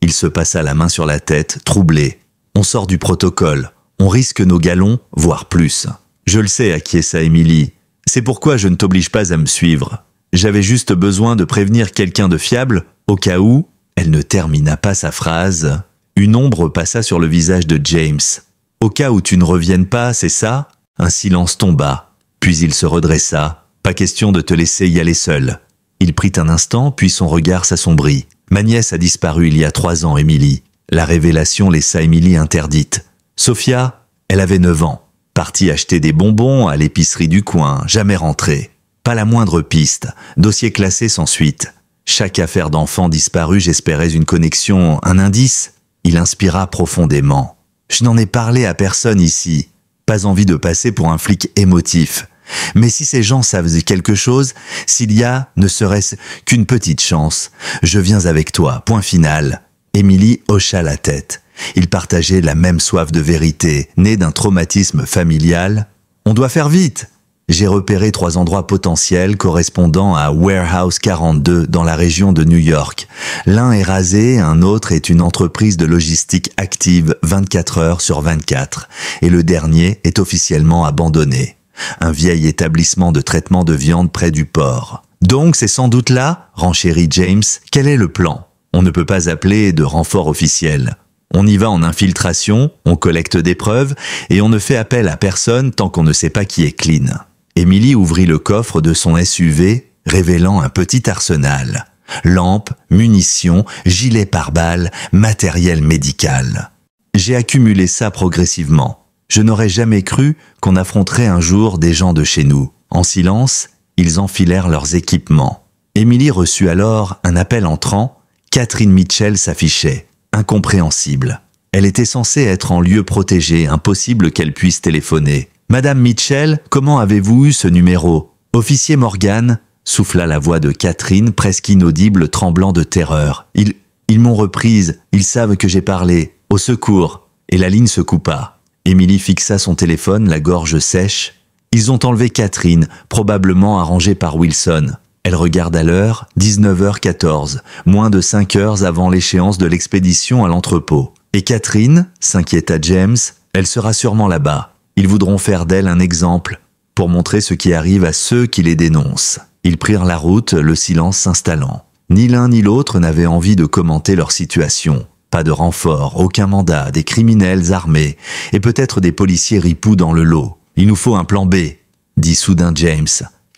Il se passa la main sur la tête, troublé. On sort du protocole. On risque nos galons, voire plus. Je le sais, acquiesça Émilie. C'est pourquoi je ne t'oblige pas à me suivre. J'avais juste besoin de prévenir quelqu'un de fiable, au cas où... Elle ne termina pas sa phrase. Une ombre passa sur le visage de James. Au cas où tu ne reviennes pas, c'est ça? Un silence tomba. Puis il se redressa. Pas question de te laisser y aller seul. Il prit un instant, puis son regard s'assombrit. Ma nièce a disparu il y a 3 ans, Émilie. La révélation laissa Émilie interdite. Sophia, elle avait 9 ans. Partie acheter des bonbons à l'épicerie du coin, jamais rentrée. Pas la moindre piste. Dossier classé sans suite. Chaque affaire d'enfant disparu, j'espérais une connexion, un indice. Il inspira profondément. Je n'en ai parlé à personne ici. Pas envie de passer pour un flic émotif. Mais si ces gens savent quelque chose, s'il y a, ne serait-ce qu'une petite chance, je viens avec toi, point final. Émilie hocha la tête. Ils partageaient la même soif de vérité, née d'un traumatisme familial. On doit faire vite. J'ai repéré 3 endroits potentiels correspondant à Warehouse 42 dans la région de New York. L'un est rasé, un autre est une entreprise de logistique active 24 heures sur 24. Et le dernier est officiellement abandonné. Un vieil établissement de traitement de viande près du port. Donc c'est sans doute là, renchérit James, quel est le plan? On ne peut pas appeler de renfort officiel. On y va en infiltration, on collecte des preuves et on ne fait appel à personne tant qu'on ne sait pas qui est clean. Émilie ouvrit le coffre de son SUV, révélant un petit arsenal. Lampes, munitions, gilets pare-balles, matériel médical. J'ai accumulé ça progressivement. Je n'aurais jamais cru qu'on affronterait un jour des gens de chez nous. En silence, ils enfilèrent leurs équipements. Émilie reçut alors un appel entrant. Catherine Mitchell s'affichait. Incompréhensible. Elle était censée être en lieu protégé, impossible qu'elle puisse téléphoner. « Madame Mitchell, comment avez-vous eu ce numéro ?»« Officier Morgan » souffla la voix de Catherine, presque inaudible, tremblant de terreur. « Ils m'ont reprise, ils savent que j'ai parlé. Au secours !» Et la ligne se coupa. Émilie fixa son téléphone, la gorge sèche. Ils ont enlevé Catherine, probablement arrangée par Wilson. Elle regarda l'heure, 19h14, moins de 5 heures avant l'échéance de l'expédition à l'entrepôt. Et Catherine, s'inquiéta James, elle sera sûrement là-bas. Ils voudront faire d'elle un exemple, pour montrer ce qui arrive à ceux qui les dénoncent. Ils prirent la route, le silence s'installant. Ni l'un ni l'autre n'avait envie de commenter leur situation. Pas de renfort, aucun mandat, des criminels armés, et peut-être des policiers ripoux dans le lot. Il nous faut un plan B, dit soudain James.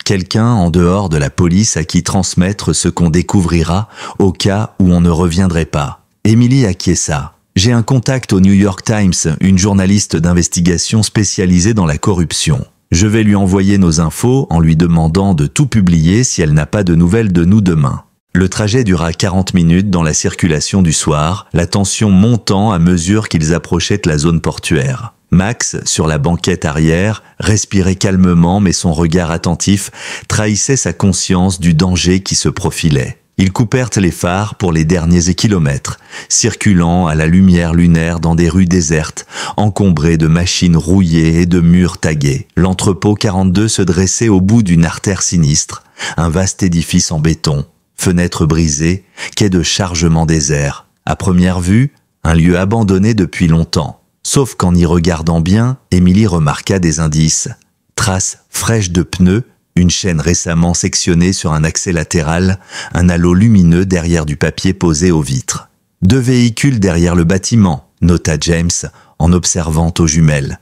Quelqu'un en dehors de la police à qui transmettre ce qu'on découvrira au cas où on ne reviendrait pas. Émilie acquiesça. J'ai un contact au New York Times, une journaliste d'investigation spécialisée dans la corruption. Je vais lui envoyer nos infos en lui demandant de tout publier si elle n'a pas de nouvelles de nous demain. Le trajet dura 40 minutes dans la circulation du soir, la tension montant à mesure qu'ils approchaient la zone portuaire. Max, sur la banquette arrière, respirait calmement mais son regard attentif trahissait sa conscience du danger qui se profilait. Ils coupèrent les phares pour les derniers kilomètres, circulant à la lumière lunaire dans des rues désertes, encombrées de machines rouillées et de murs tagués. L'entrepôt 42 se dressait au bout d'une artère sinistre, un vaste édifice en béton, fenêtres brisées, quai de chargement désert. À première vue, un lieu abandonné depuis longtemps. Sauf qu'en y regardant bien, Émilie remarqua des indices. Traces fraîches de pneus, une chaîne récemment sectionnée sur un accès latéral, un halo lumineux derrière du papier posé aux vitres. 2 véhicules derrière le bâtiment, nota James en observant aux jumelles.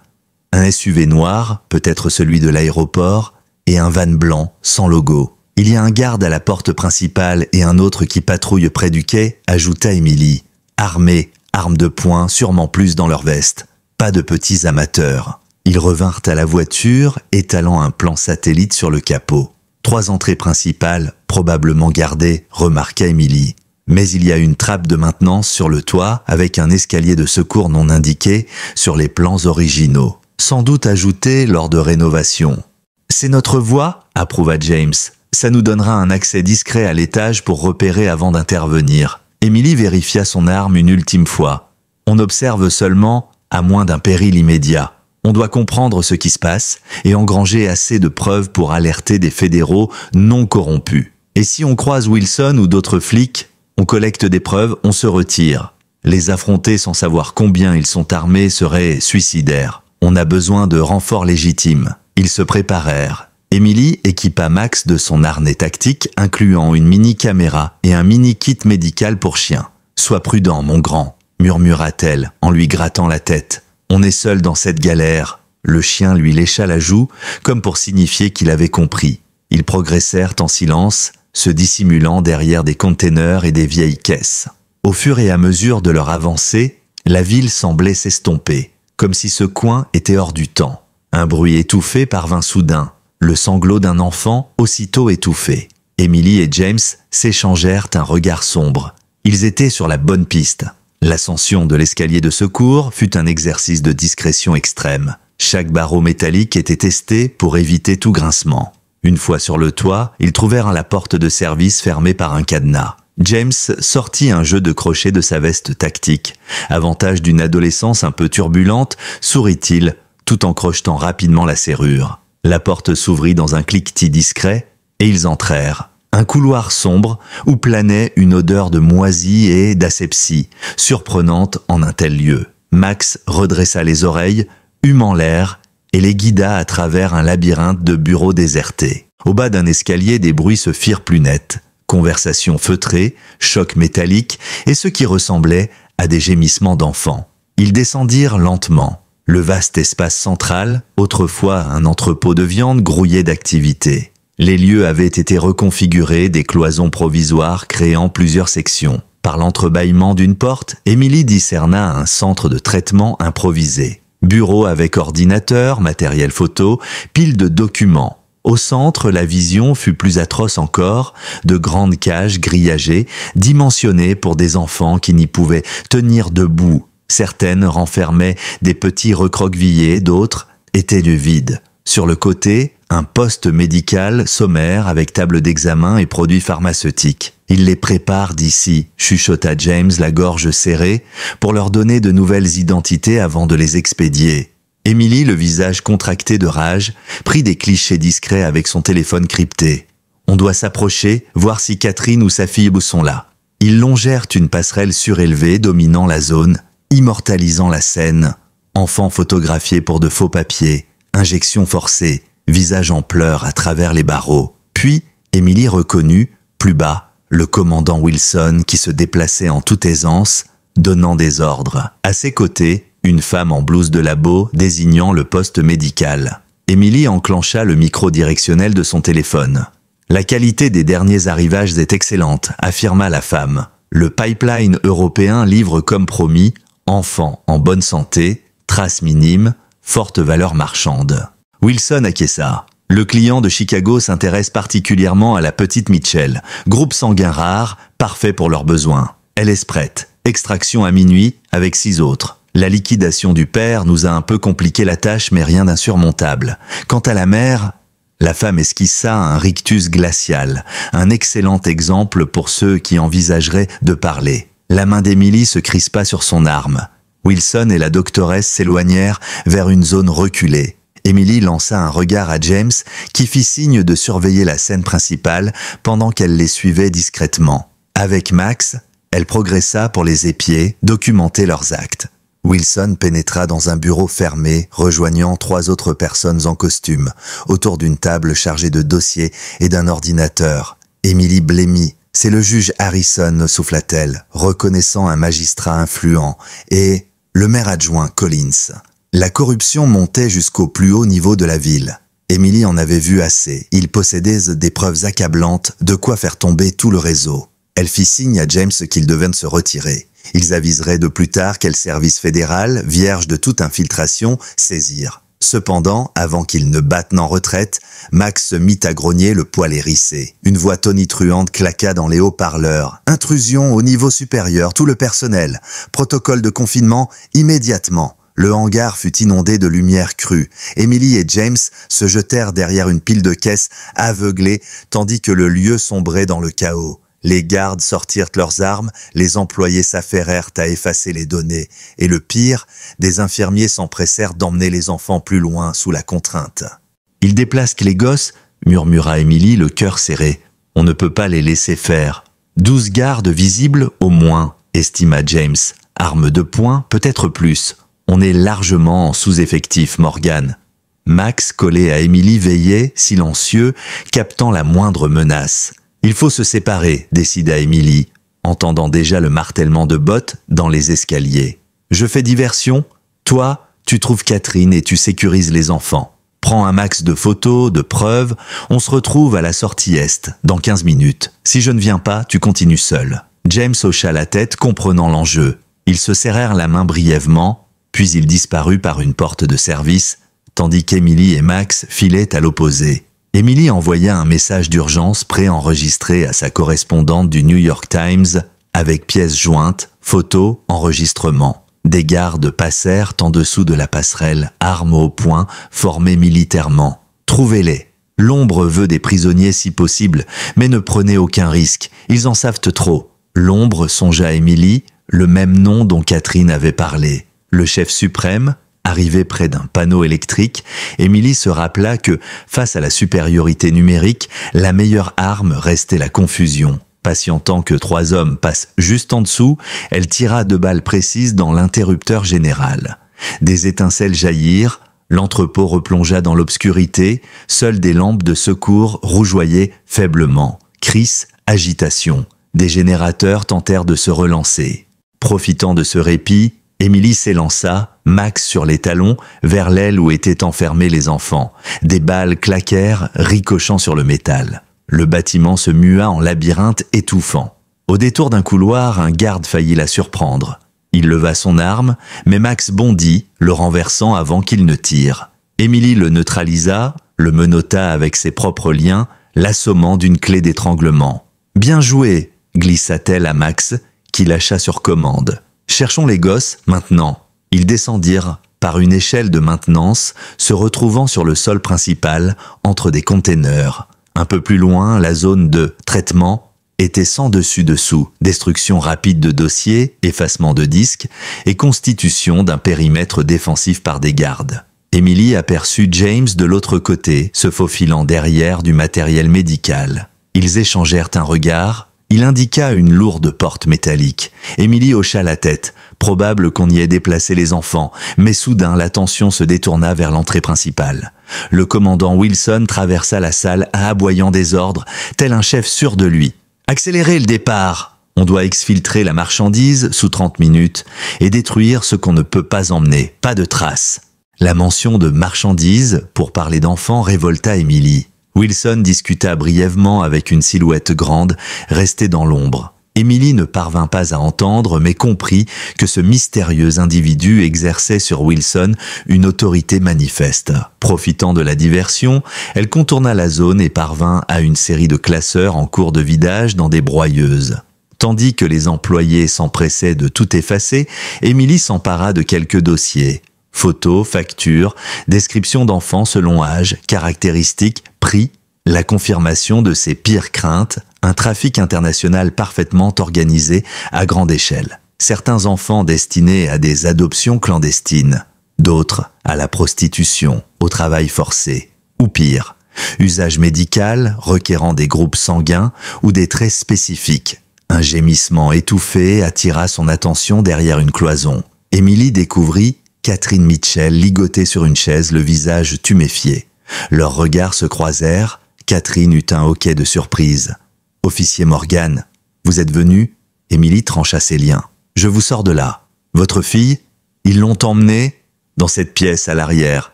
Un SUV noir, peut-être celui de l'aéroport, et un van blanc, sans logo. Il y a un garde à la porte principale et un autre qui patrouille près du quai, ajouta Émilie. Armés, armes de poing, sûrement plus dans leur veste. Pas de petits amateurs. Ils revinrent à la voiture, étalant un plan satellite sur le capot. 3 entrées principales, probablement gardées, remarqua Émilie. Mais il y a une trappe de maintenance sur le toit, avec un escalier de secours non indiqué sur les plans originaux. Sans doute ajouté lors de rénovation. C'est notre voie, approuva James. Ça nous donnera un accès discret à l'étage pour repérer avant d'intervenir. Émilie vérifia son arme une ultime fois. On observe seulement, à moins d'un péril immédiat. On doit comprendre ce qui se passe et engranger assez de preuves pour alerter des fédéraux non corrompus. Et si on croise Wilson ou d'autres flics, on collecte des preuves, on se retire. Les affronter sans savoir combien ils sont armés serait suicidaire. On a besoin de renforts légitimes. Ils se préparèrent. Émilie équipa Max de son harnais tactique, incluant une mini-caméra et un mini-kit médical pour chien. « Sois prudent, mon grand », murmura-t-elle en lui grattant la tête. « On est seul dans cette galère. » Le chien lui lécha la joue, comme pour signifier qu'il avait compris. Ils progressèrent en silence, se dissimulant derrière des containers et des vieilles caisses. Au fur et à mesure de leur avancée, la ville semblait s'estomper, comme si ce coin était hors du temps. Un bruit étouffé parvint soudain. Le sanglot d'un enfant aussitôt étouffé. Émilie et James s'échangèrent un regard sombre. Ils étaient sur la bonne piste. L'ascension de l'escalier de secours fut un exercice de discrétion extrême. Chaque barreau métallique était testé pour éviter tout grincement. Une fois sur le toit, ils trouvèrent la porte de service fermée par un cadenas. James sortit un jeu de crochet de sa veste tactique. Avantage d'une adolescence un peu turbulente, sourit-il, tout en crochetant rapidement la serrure. La porte s'ouvrit dans un cliquetis discret, et ils entrèrent. Un couloir sombre où planait une odeur de moisi et d'asepsie, surprenante en un tel lieu. Max redressa les oreilles, humant l'air, et les guida à travers un labyrinthe de bureaux désertés. Au bas d'un escalier, des bruits se firent plus nets. Conversations feutrées, chocs métalliques et ce qui ressemblait à des gémissements d'enfants. Ils descendirent lentement. Le vaste espace central, autrefois un entrepôt de viande, grouillait d'activité. Les lieux avaient été reconfigurés, des cloisons provisoires créant plusieurs sections. Par l'entrebâillement d'une porte, Émilie discerna un centre de traitement improvisé. Bureau avec ordinateur, matériel photo, pile de documents. Au centre, la vision fut plus atroce encore, de grandes cages grillagées, dimensionnées pour des enfants qui n'y pouvaient tenir debout. Certaines renfermaient des petits recroquevillés, d'autres étaient du vide. Sur le côté, un poste médical sommaire avec table d'examen et produits pharmaceutiques. Il les prépare d'ici, chuchota James, la gorge serrée, pour leur donner de nouvelles identités avant de les expédier. Émilie, le visage contracté de rage, prit des clichés discrets avec son téléphone crypté. On doit s'approcher, voir si Catherine ou sa fille sont là. Ils longèrent une passerelle surélevée dominant la zone, immortalisant la scène. Enfants photographiés pour de faux papiers, injections forcées, visage en pleurs à travers les barreaux. Puis, Émilie reconnut, plus bas, le commandant Wilson qui se déplaçait en toute aisance, donnant des ordres. À ses côtés, une femme en blouse de labo désignant le poste médical. Émilie enclencha le micro directionnel de son téléphone. « La qualité des derniers arrivages est excellente », affirma la femme. « Le pipeline européen livre comme promis, enfants en bonne santé, traces minimes, forte valeur marchande. » Wilson acquiesça. Le client de Chicago s'intéresse particulièrement à la petite Mitchell, groupe sanguin rare, parfait pour leurs besoins. Elle est prête. Extraction à minuit avec 6 autres. La liquidation du père nous a un peu compliqué la tâche, mais rien d'insurmontable. Quant à la mère, la femme esquissa un rictus glacial, un excellent exemple pour ceux qui envisageraient de parler. La main d'Émilie se crispa sur son arme. Wilson et la doctoresse s'éloignèrent vers une zone reculée. Émilie lança un regard à James qui fit signe de surveiller la scène principale pendant qu'elle les suivait discrètement. Avec Max, elle progressa pour les épier, documenter leurs actes. Wilson pénétra dans un bureau fermé, rejoignant 3 autres personnes en costume, autour d'une table chargée de dossiers et d'un ordinateur. Émilie blêmit. « C'est le juge Harrison », souffla-t-elle, reconnaissant un magistrat influent, et le maire adjoint Collins. La corruption montait jusqu'au plus haut niveau de la ville. Émilie en avait vu assez. Ils possédaient des preuves accablantes, de quoi faire tomber tout le réseau. Elle fit signe à James qu'ils devaient se retirer. Ils aviseraient de plus tard quel service fédéral, vierge de toute infiltration, saisir. Cependant, avant qu'ils ne battent en retraite, Max se mit à grogner, le poil hérissé. Une voix tonitruante claqua dans les haut-parleurs. « Intrusion au niveau supérieur, tout le personnel. Protocole de confinement, immédiatement. » Le hangar fut inondé de lumière crue. Émilie et James se jetèrent derrière une pile de caisses, aveuglés, tandis que le lieu sombrait dans le chaos. Les gardes sortirent leurs armes, les employés s'affairèrent à effacer les données. Et le pire, des infirmiers s'empressèrent d'emmener les enfants plus loin sous la contrainte. « Ils déplacent les gosses » murmura Émilie, le cœur serré. « On ne peut pas les laisser faire. 12 gardes visibles au moins, estima James. Armes de poing, peut-être plus. On est largement en sous-effectif, Morgan. » Max, collé à Émilie, veillait, silencieux, captant la moindre menace. « Il faut se séparer », décida Émilie, entendant déjà le martèlement de bottes dans les escaliers. « Je fais diversion. Toi, tu trouves Catherine et tu sécurises les enfants. Prends un max de photos, de preuves. On se retrouve à la sortie Est, dans 15 minutes. Si je ne viens pas, tu continues seul. » James hocha la tête, comprenant l'enjeu. Ils se serrèrent la main brièvement, puis il disparut par une porte de service, tandis qu'Émilie et Max filaient à l'opposé. Émilie envoya un message d'urgence préenregistré à sa correspondante du New York Times avec pièces jointes, photos, enregistrements. Des gardes passèrent en dessous de la passerelle, armes au poing, formés militairement. « Trouvez-les. L'ombre veut des prisonniers si possible, mais ne prenez aucun risque, ils en savent trop. » L'ombre songea à Émilie, le même nom dont Catherine avait parlé. Le chef suprême, arrivé près d'un panneau électrique, Émilie se rappela que, face à la supériorité numérique, la meilleure arme restait la confusion. Patientant que 3 hommes passent juste en dessous, elle tira 2 balles précises dans l'interrupteur général. Des étincelles jaillirent, l'entrepôt replongea dans l'obscurité, seules des lampes de secours rougeoyaient faiblement. Cris, agitation. Des générateurs tentèrent de se relancer. Profitant de ce répit, Émilie s'élança, Max sur les talons, vers l'aile où étaient enfermés les enfants. Des balles claquèrent, ricochant sur le métal. Le bâtiment se mua en labyrinthe étouffant. Au détour d'un couloir, un garde faillit la surprendre. Il leva son arme, mais Max bondit, le renversant avant qu'il ne tire. Émilie le neutralisa, le menotta avec ses propres liens, l'assommant d'une clé d'étranglement. « Bien joué !» glissa-t-elle à Max, qui lâcha sur commande. « Cherchons les gosses, maintenant. » Ils descendirent par une échelle de maintenance, se retrouvant sur le sol principal, entre des containers. Un peu plus loin, la zone de traitement était sans dessus-dessous, destruction rapide de dossiers, effacement de disques et constitution d'un périmètre défensif par des gardes. Émilie aperçut James de l'autre côté, se faufilant derrière du matériel médical. Ils échangèrent un regard. Il indiqua une lourde porte métallique. Émilie hocha la tête. Probable qu'on y ait déplacé les enfants, mais soudain l'attention se détourna vers l'entrée principale. Le commandant Wilson traversa la salle aboyant des ordres, tel un chef sûr de lui. « Accélérez le départ ! On doit exfiltrer la marchandise sous 30 minutes et détruire ce qu'on ne peut pas emmener. Pas de traces. » La mention de marchandise, pour parler d'enfants, révolta Émilie. Wilson discuta brièvement avec une silhouette grande, restée dans l'ombre. Émilie ne parvint pas à entendre, mais comprit que ce mystérieux individu exerçait sur Wilson une autorité manifeste. Profitant de la diversion, elle contourna la zone et parvint à une série de classeurs en cours de vidage dans des broyeuses. Tandis que les employés s'empressaient de tout effacer, Émilie s'empara de quelques dossiers. Photos, factures, descriptions d'enfants selon âge, caractéristiques, prix, la confirmation de ses pires craintes, un trafic international parfaitement organisé à grande échelle. Certains enfants destinés à des adoptions clandestines, d'autres à la prostitution, au travail forcé, ou pire, usage médical requérant des groupes sanguins ou des traits spécifiques. Un gémissement étouffé attira son attention derrière une cloison. Émilie découvrit Catherine Mitchell ligotée sur une chaise, le visage tuméfié. Leurs regards se croisèrent. Catherine eut un hoquet de surprise. « Officier Morgan, vous êtes venu ?» Émilie trancha ses liens. « Je vous sors de là. Votre fille, ils l'ont emmenée dans cette pièce à l'arrière, »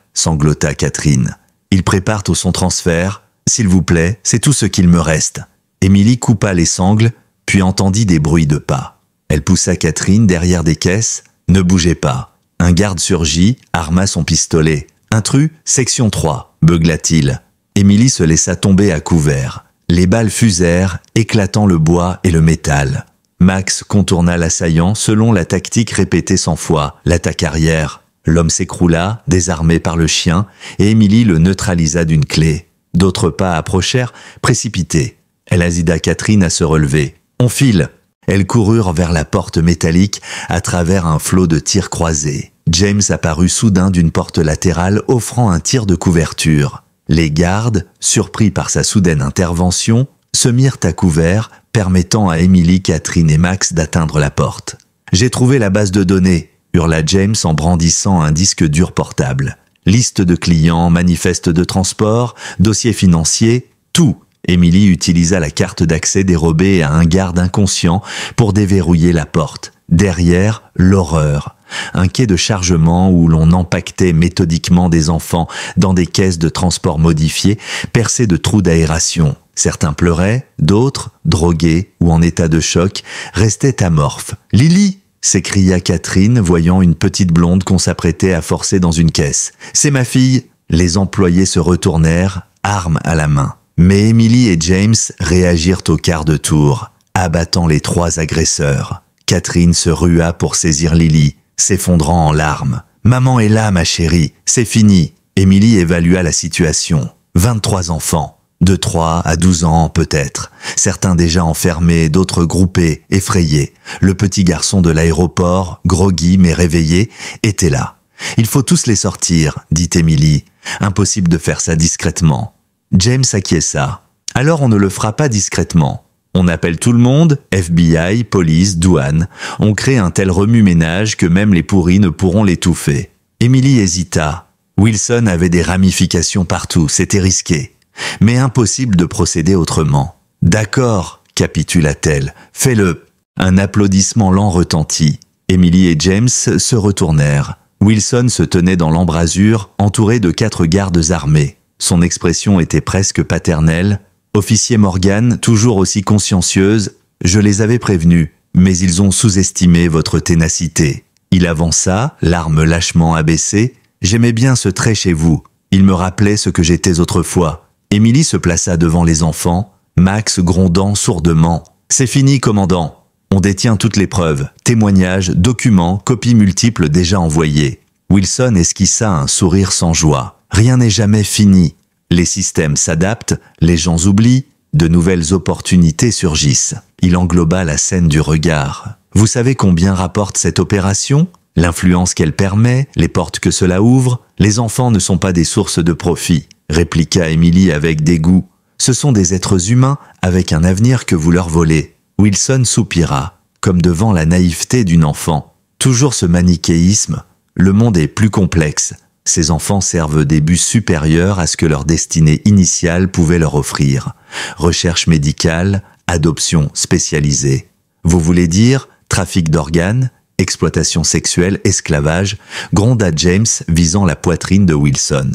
sanglota Catherine. « Ils préparent au son transfert. S'il vous plaît, c'est tout ce qu'il me reste. » Émilie coupa les sangles, puis entendit des bruits de pas. Elle poussa Catherine derrière des caisses. « Ne bougez pas. » Un garde surgit, arma son pistolet. « Intrus, section 3, beugla-t-il. Émilie se laissa tomber à couvert. Les balles fusèrent, éclatant le bois et le métal. Max contourna l'assaillant selon la tactique répétée 100 fois, l'attaque arrière. L'homme s'écroula, désarmé par le chien, et Émilie le neutralisa d'une clé. D'autres pas approchèrent, précipités. Elle incita Catherine à se relever. « On file !» Elles coururent vers la porte métallique à travers un flot de tirs croisés. James apparut soudain d'une porte latérale offrant un tir de couverture. Les gardes, surpris par sa soudaine intervention, se mirent à couvert, permettant à Émilie, Catherine et Max d'atteindre la porte. « J'ai trouvé la base de données !» hurla James en brandissant un disque dur portable. Liste de clients, manifeste de transport, dossier financier, tout. Émilie utilisa la carte d'accès dérobée à un garde inconscient pour déverrouiller la porte. Derrière, l'horreur. Un quai de chargement où l'on empaquetait méthodiquement des enfants dans des caisses de transport modifiées, percées de trous d'aération. Certains pleuraient, d'autres, drogués ou en état de choc, restaient amorphes. « Lily !» s'écria Catherine, voyant une petite blonde qu'on s'apprêtait à forcer dans une caisse. « C'est ma fille !» Les employés se retournèrent, armes à la main. Mais Émilie et James réagirent au quart de tour, abattant les 3 agresseurs. Catherine se rua pour saisir Lily. s'effondrant en larmes. « Maman est là, ma chérie, c'est fini !» Émilie évalua la situation. 23 enfants, de 3 à 12 ans peut-être, certains déjà enfermés, d'autres groupés, effrayés. Le petit garçon de l'aéroport, groggy mais réveillé, était là. « Il faut tous les sortir », dit Émilie. Impossible de faire ça discrètement. James acquiesça. « Alors on ne le fera pas discrètement. On appelle tout le monde, FBI, police, douane. On crée un tel remue-ménage que même les pourris ne pourront l'étouffer. » Émilie hésita. Wilson avait des ramifications partout, c'était risqué. Mais impossible de procéder autrement. « D'accord, » capitula-t-elle, « fais-le. » Un applaudissement lent retentit. Émilie et James se retournèrent. Wilson se tenait dans l'embrasure, entouré de 4 gardes armés. Son expression était presque paternelle. « Officier Morgan, toujours aussi consciencieuse, je les avais prévenus, mais ils ont sous-estimé votre ténacité. » Il avança, l'arme lâchement abaissée. « J'aimais bien ce trait chez vous. Il me rappelait ce que j'étais autrefois. » Émilie se plaça devant les enfants, Max grondant sourdement. « C'est fini, commandant. On détient toutes les preuves, témoignages, documents, copies multiples déjà envoyées. » Wilson esquissa un sourire sans joie. « Rien n'est jamais fini. Les systèmes s'adaptent, les gens oublient, de nouvelles opportunités surgissent. » Il engloba la scène du regard. « Vous savez combien rapporte cette opération ? L'influence qu'elle permet, les portes que cela ouvre, les enfants ne sont pas des sources de profit, » répliqua Émilie avec dégoût. « Ce sont des êtres humains avec un avenir que vous leur volez. » Wilson soupira, comme devant la naïveté d'une enfant. Toujours ce manichéisme. Le monde est plus complexe. Ces enfants servent des buts supérieurs à ce que leur destinée initiale pouvait leur offrir. Recherche médicale, adoption spécialisée. Vous voulez dire trafic d'organes, exploitation sexuelle, esclavage, gronda James visant la poitrine de Wilson.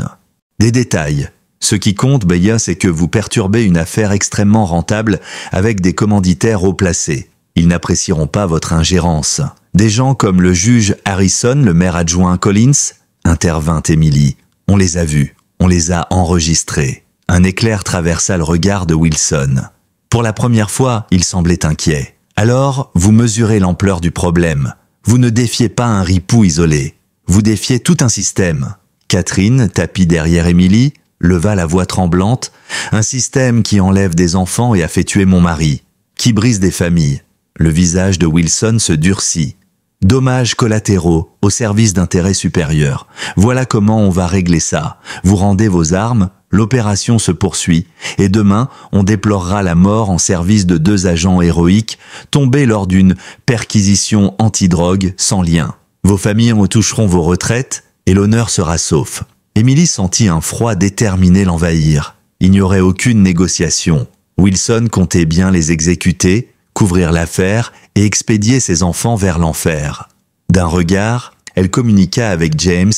Des détails. Ce qui compte, Beya, c'est que vous perturbez une affaire extrêmement rentable avec des commanditaires haut placés. Ils n'apprécieront pas votre ingérence. Des gens comme le juge Harrison, le maire adjoint Collins, intervint Émilie. On les a vus, on les a enregistrés. Un éclair traversa le regard de Wilson. Pour la première fois, il semblait inquiet. Alors, vous mesurez l'ampleur du problème. Vous ne défiez pas un ripou isolé. Vous défiez tout un système. Catherine, tapie derrière Émilie, leva la voix tremblante. Un système qui enlève des enfants et a fait tuer mon mari. Qui brise des familles. Le visage de Wilson se durcit. Dommages collatéraux au service d'intérêts supérieurs. Voilà comment on va régler ça. Vous rendez vos armes, l'opération se poursuit, et demain, on déplorera la mort en service de 2 agents héroïques tombés lors d'une perquisition antidrogue sans lien. Vos familles en toucheront vos retraites, et l'honneur sera sauf. Émilie sentit un froid déterminé l'envahir. Il n'y aurait aucune négociation. Wilson comptait bien les exécuter, couvrir l'affaire et expédier ses enfants vers l'enfer. D'un regard, elle communiqua avec James.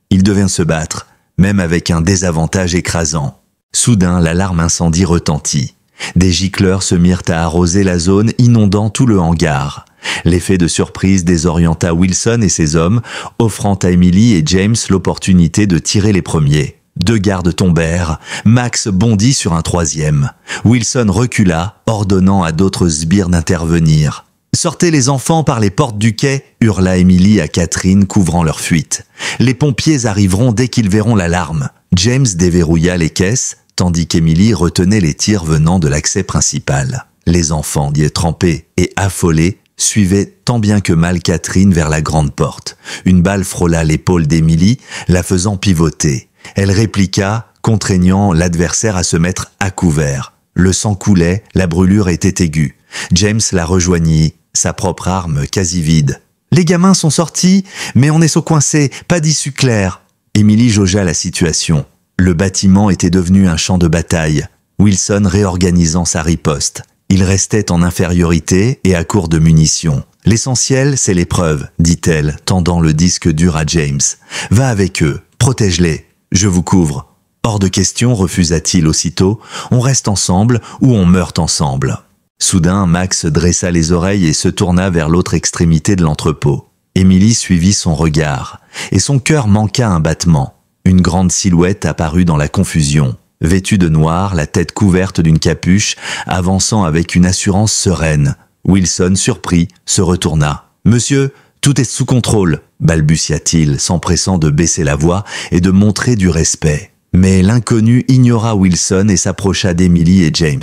Il devint se battre, même avec un désavantage écrasant. Soudain, l'alarme incendie retentit. Des gicleurs se mirent à arroser la zone, inondant tout le hangar. L'effet de surprise désorienta Wilson et ses hommes, offrant à Émilie et James l'opportunité de tirer les premiers. 2 gardes tombèrent, Max bondit sur un 3e. Wilson recula, ordonnant à d'autres sbires d'intervenir. « Sortez les enfants par les portes du quai !» hurla Émilie à Catherine, couvrant leur fuite. « Les pompiers arriveront dès qu'ils verront l'alarme. » James déverrouilla les caisses, tandis qu'Émilie retenait les tirs venant de l'accès principal. Les enfants, trempés et affolés, suivaient tant bien que mal Catherine vers la grande porte. Une balle frôla l'épaule d'Émilie, la faisant pivoter. Elle répliqua, contraignant l'adversaire à se mettre à couvert. Le sang coulait, la brûlure était aiguë. James la rejoignit, sa propre arme quasi vide. « Les gamins sont sortis, mais on est coincés, pas d'issue claire. » Émilie jaugea la situation. Le bâtiment était devenu un champ de bataille. Wilson réorganisant sa riposte. Il restait en infériorité et à court de munitions. « L'essentiel, c'est l'épreuve, dit-elle, tendant le disque dur à James. « Va avec eux, protège-les. Je vous couvre. » Hors de question, refusa-t-il aussitôt. On reste ensemble ou on meurt ensemble. Soudain, Max dressa les oreilles et se tourna vers l'autre extrémité de l'entrepôt. Émilie suivit son regard, et son cœur manqua un battement. Une grande silhouette apparut dans la confusion. Vêtue de noir, la tête couverte d'une capuche, avançant avec une assurance sereine. Wilson, surpris, se retourna. « Monsieur, Tout est sous contrôle, balbutia-t-il, s'empressant de baisser la voix et de montrer du respect. Mais l'inconnu ignora Wilson et s'approcha d'Emily et James.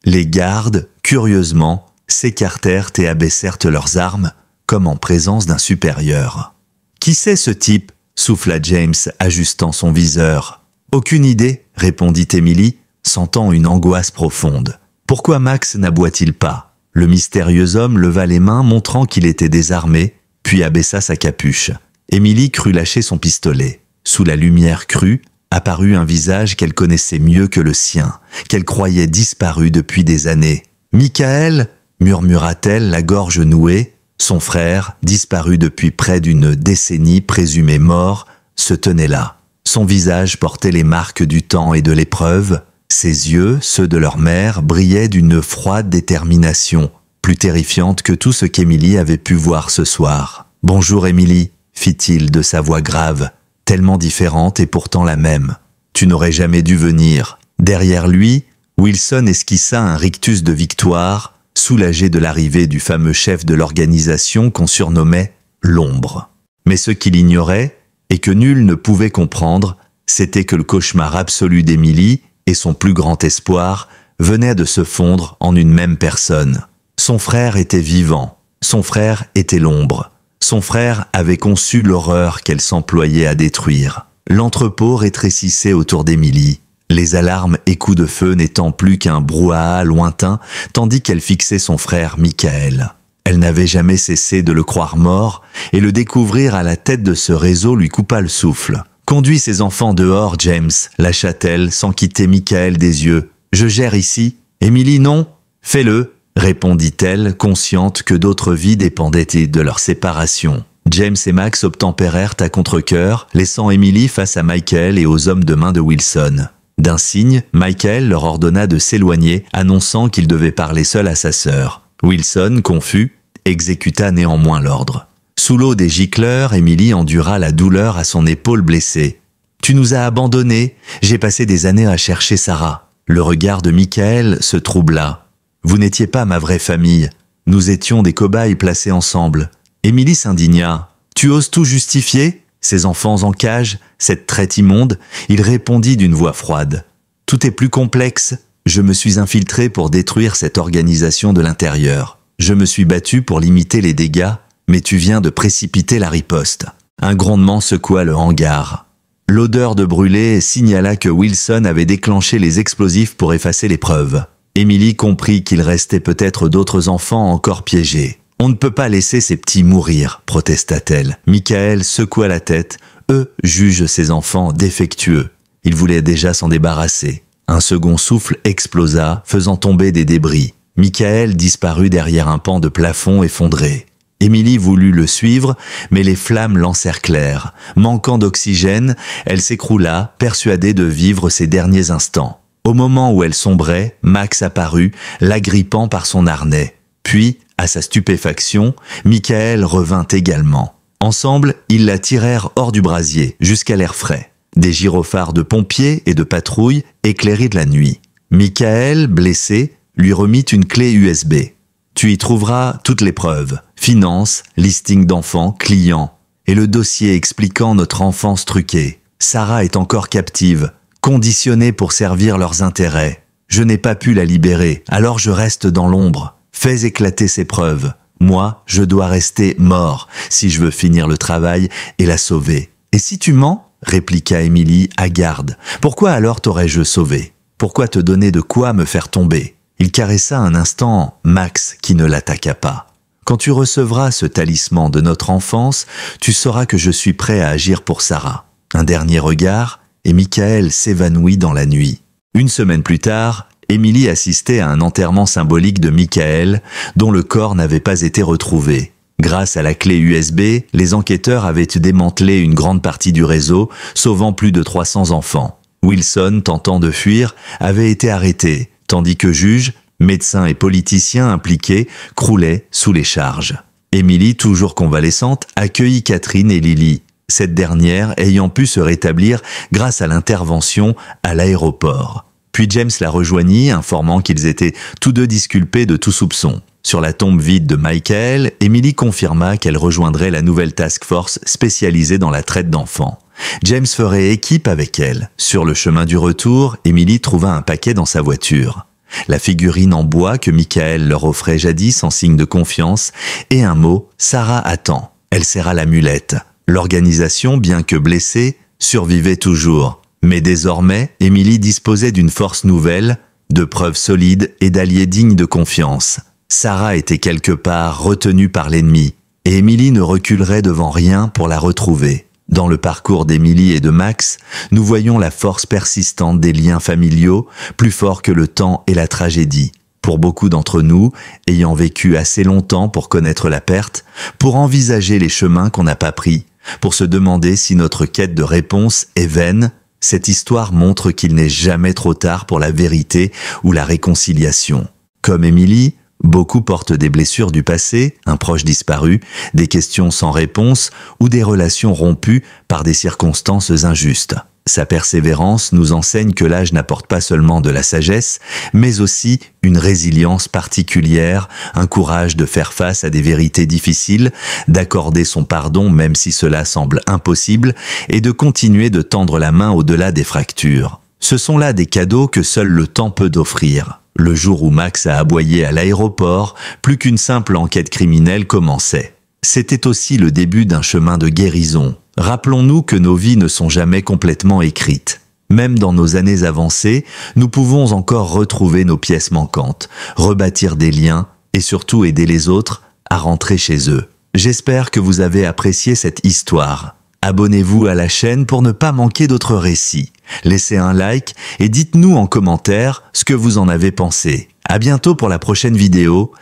Les gardes, curieusement, s'écartèrent et abaissèrent leurs armes, comme en présence d'un supérieur. « Qui c'est ce type ?» souffla James, ajustant son viseur. « Aucune idée, » répondit Emily, sentant une angoisse profonde. « Pourquoi Max n'aboie-t-il pas ?» Le mystérieux homme leva les mains, montrant qu'il était désarmé, puis abaissa sa capuche. Emily crut lâcher son pistolet. Sous la lumière crue, apparut un visage qu'elle connaissait mieux que le sien, qu'elle croyait disparu depuis des années. « Michael » murmura-t-elle, la gorge nouée. Son frère, disparu depuis près d'une décennie, présumé mort, se tenait là. Son visage portait les marques du temps et de l'épreuve. Ses yeux, ceux de leur mère, brillaient d'une froide détermination, plus terrifiante que tout ce qu'Emily avait pu voir ce soir. « Bonjour Emily », fit-il de sa voix grave, tellement différente et pourtant la même. « Tu n'aurais jamais dû venir. » Derrière lui, Wilson esquissa un rictus de victoire, soulagé de l'arrivée du fameux chef de l'organisation qu'on surnommait l'Ombre. Mais ce qu'il ignorait, et que nul ne pouvait comprendre, c'était que le cauchemar absolu d'Emily et son plus grand espoir venaient de se fondre en une même personne. Son frère était vivant, son frère était l'Ombre, son frère avait conçu l'horreur qu'elle s'employait à détruire. L'entrepôt rétrécissait autour d'Emily, les alarmes et coups de feu n'étant plus qu'un brouhaha lointain, tandis qu'elle fixait son frère Michael. Elle n'avait jamais cessé de le croire mort, et le découvrir à la tête de ce réseau lui coupa le souffle. « Conduis ces enfants dehors, James », lâcha-t-elle sans quitter Michael des yeux. « Je gère ici. »« Émilie, non ?»« Fais-le », répondit-elle, consciente que d'autres vies dépendaient de leur séparation. James et Max obtempérèrent à contre-cœur, laissant Emily face à Michael et aux hommes de main de Wilson. D'un signe, Michael leur ordonna de s'éloigner, annonçant qu'il devait parler seul à sa sœur. Wilson, confus, exécuta néanmoins l'ordre. Sous l'eau des gicleurs, Emily endura la douleur à son épaule blessée. « Tu nous as abandonnés, j'ai passé des années à chercher Sarah. » Le regard de Michael se troubla. « Vous n'étiez pas ma vraie famille. Nous étions des cobayes placés ensemble. » Emily s'indigna. « Tu oses tout justifier ? Ces enfants en cage, cette traite immonde ?» Il répondit d'une voix froide. « Tout est plus complexe. Je me suis infiltré pour détruire cette organisation de l'intérieur. Je me suis battu pour limiter les dégâts, mais tu viens de précipiter la riposte. » Un grondement secoua le hangar. L'odeur de brûlé signala que Wilson avait déclenché les explosifs pour effacer les preuves. Emily comprit qu'il restait peut-être d'autres enfants encore piégés. « On ne peut pas laisser ces petits mourir, » protesta-t-elle. Michael secoua la tête. Eux jugent ces enfants défectueux. Il voulait déjà s'en débarrasser. Un second souffle explosa, faisant tomber des débris. Michael disparut derrière un pan de plafond effondré. Emily voulut le suivre, mais les flammes l'encerclèrent. Manquant d'oxygène, elle s'écroula, persuadée de vivre ses derniers instants. Au moment où elle sombrait, Max apparut, l'agrippant par son harnais. Puis, à sa stupéfaction, Michael revint également. Ensemble, ils la tirèrent hors du brasier, jusqu'à l'air frais. Des gyrophares de pompiers et de patrouilles éclairés de la nuit. Michael, blessé, lui remit une clé USB. « Tu y trouveras toutes les preuves, finances, listing d'enfants, clients, et le dossier expliquant notre enfance truquée. Sarah est encore captive, conditionnée pour servir leurs intérêts. Je n'ai pas pu la libérer, alors je reste dans l'ombre. Fais éclater ces preuves. Moi, je dois rester mort si je veux finir le travail et la sauver. Et si tu mens ?» répliqua Emily, hagarde. « Pourquoi alors t'aurais-je sauvé? Pourquoi te donner de quoi me faire tomber ?» Il caressa un instant Max qui ne l'attaqua pas. « Quand tu recevras ce talisman de notre enfance, tu sauras que je suis prêt à agir pour Sarah. » Un dernier regard, et Michael s'évanouit dans la nuit. Une semaine plus tard, Emily assistait à un enterrement symbolique de Michael, dont le corps n'avait pas été retrouvé. Grâce à la clé USB, les enquêteurs avaient démantelé une grande partie du réseau, sauvant plus de 300 enfants. Wilson, tentant de fuir, avait été arrêté, tandis que juges, médecins et politiciens impliqués croulaient sous les charges. Emily, toujours convalescente, accueillit Catherine et Lily, cette dernière ayant pu se rétablir grâce à l'intervention à l'aéroport. Puis James la rejoignit, informant qu'ils étaient tous deux disculpés de tout soupçon. Sur la tombe vide de Michael, Emily confirma qu'elle rejoindrait la nouvelle task force spécialisée dans la traite d'enfants. James ferait équipe avec elle. Sur le chemin du retour, Emily trouva un paquet dans sa voiture. La figurine en bois que Michael leur offrait jadis en signe de confiance et un mot « Sarah attend ». Elle serra l'amulette. L'organisation, bien que blessée, survivait toujours. Mais désormais, Emily disposait d'une force nouvelle, de preuves solides et d'alliés dignes de confiance. Sarah était quelque part retenue par l'ennemi, et Emily ne reculerait devant rien pour la retrouver. Dans le parcours d'Emily et de Max, nous voyons la force persistante des liens familiaux, plus fort que le temps et la tragédie. Pour beaucoup d'entre nous, ayant vécu assez longtemps pour connaître la perte, pour envisager les chemins qu'on n'a pas pris, pour se demander si notre quête de réponse est vaine, cette histoire montre qu'il n'est jamais trop tard pour la vérité ou la réconciliation. Comme Emily, beaucoup portent des blessures du passé, un proche disparu, des questions sans réponse ou des relations rompues par des circonstances injustes. Sa persévérance nous enseigne que l'âge n'apporte pas seulement de la sagesse, mais aussi une résilience particulière, un courage de faire face à des vérités difficiles, d'accorder son pardon même si cela semble impossible, et de continuer de tendre la main au-delà des fractures. Ce sont là des cadeaux que seul le temps peut offrir. Le jour où Max a aboyé à l'aéroport, plus qu'une simple enquête criminelle commençait. C'était aussi le début d'un chemin de guérison. Rappelons-nous que nos vies ne sont jamais complètement écrites. Même dans nos années avancées, nous pouvons encore retrouver nos pièces manquantes, rebâtir des liens et surtout aider les autres à rentrer chez eux. J'espère que vous avez apprécié cette histoire. Abonnez-vous à la chaîne pour ne pas manquer d'autres récits. Laissez un like et dites-nous en commentaire ce que vous en avez pensé. À bientôt pour la prochaine vidéo.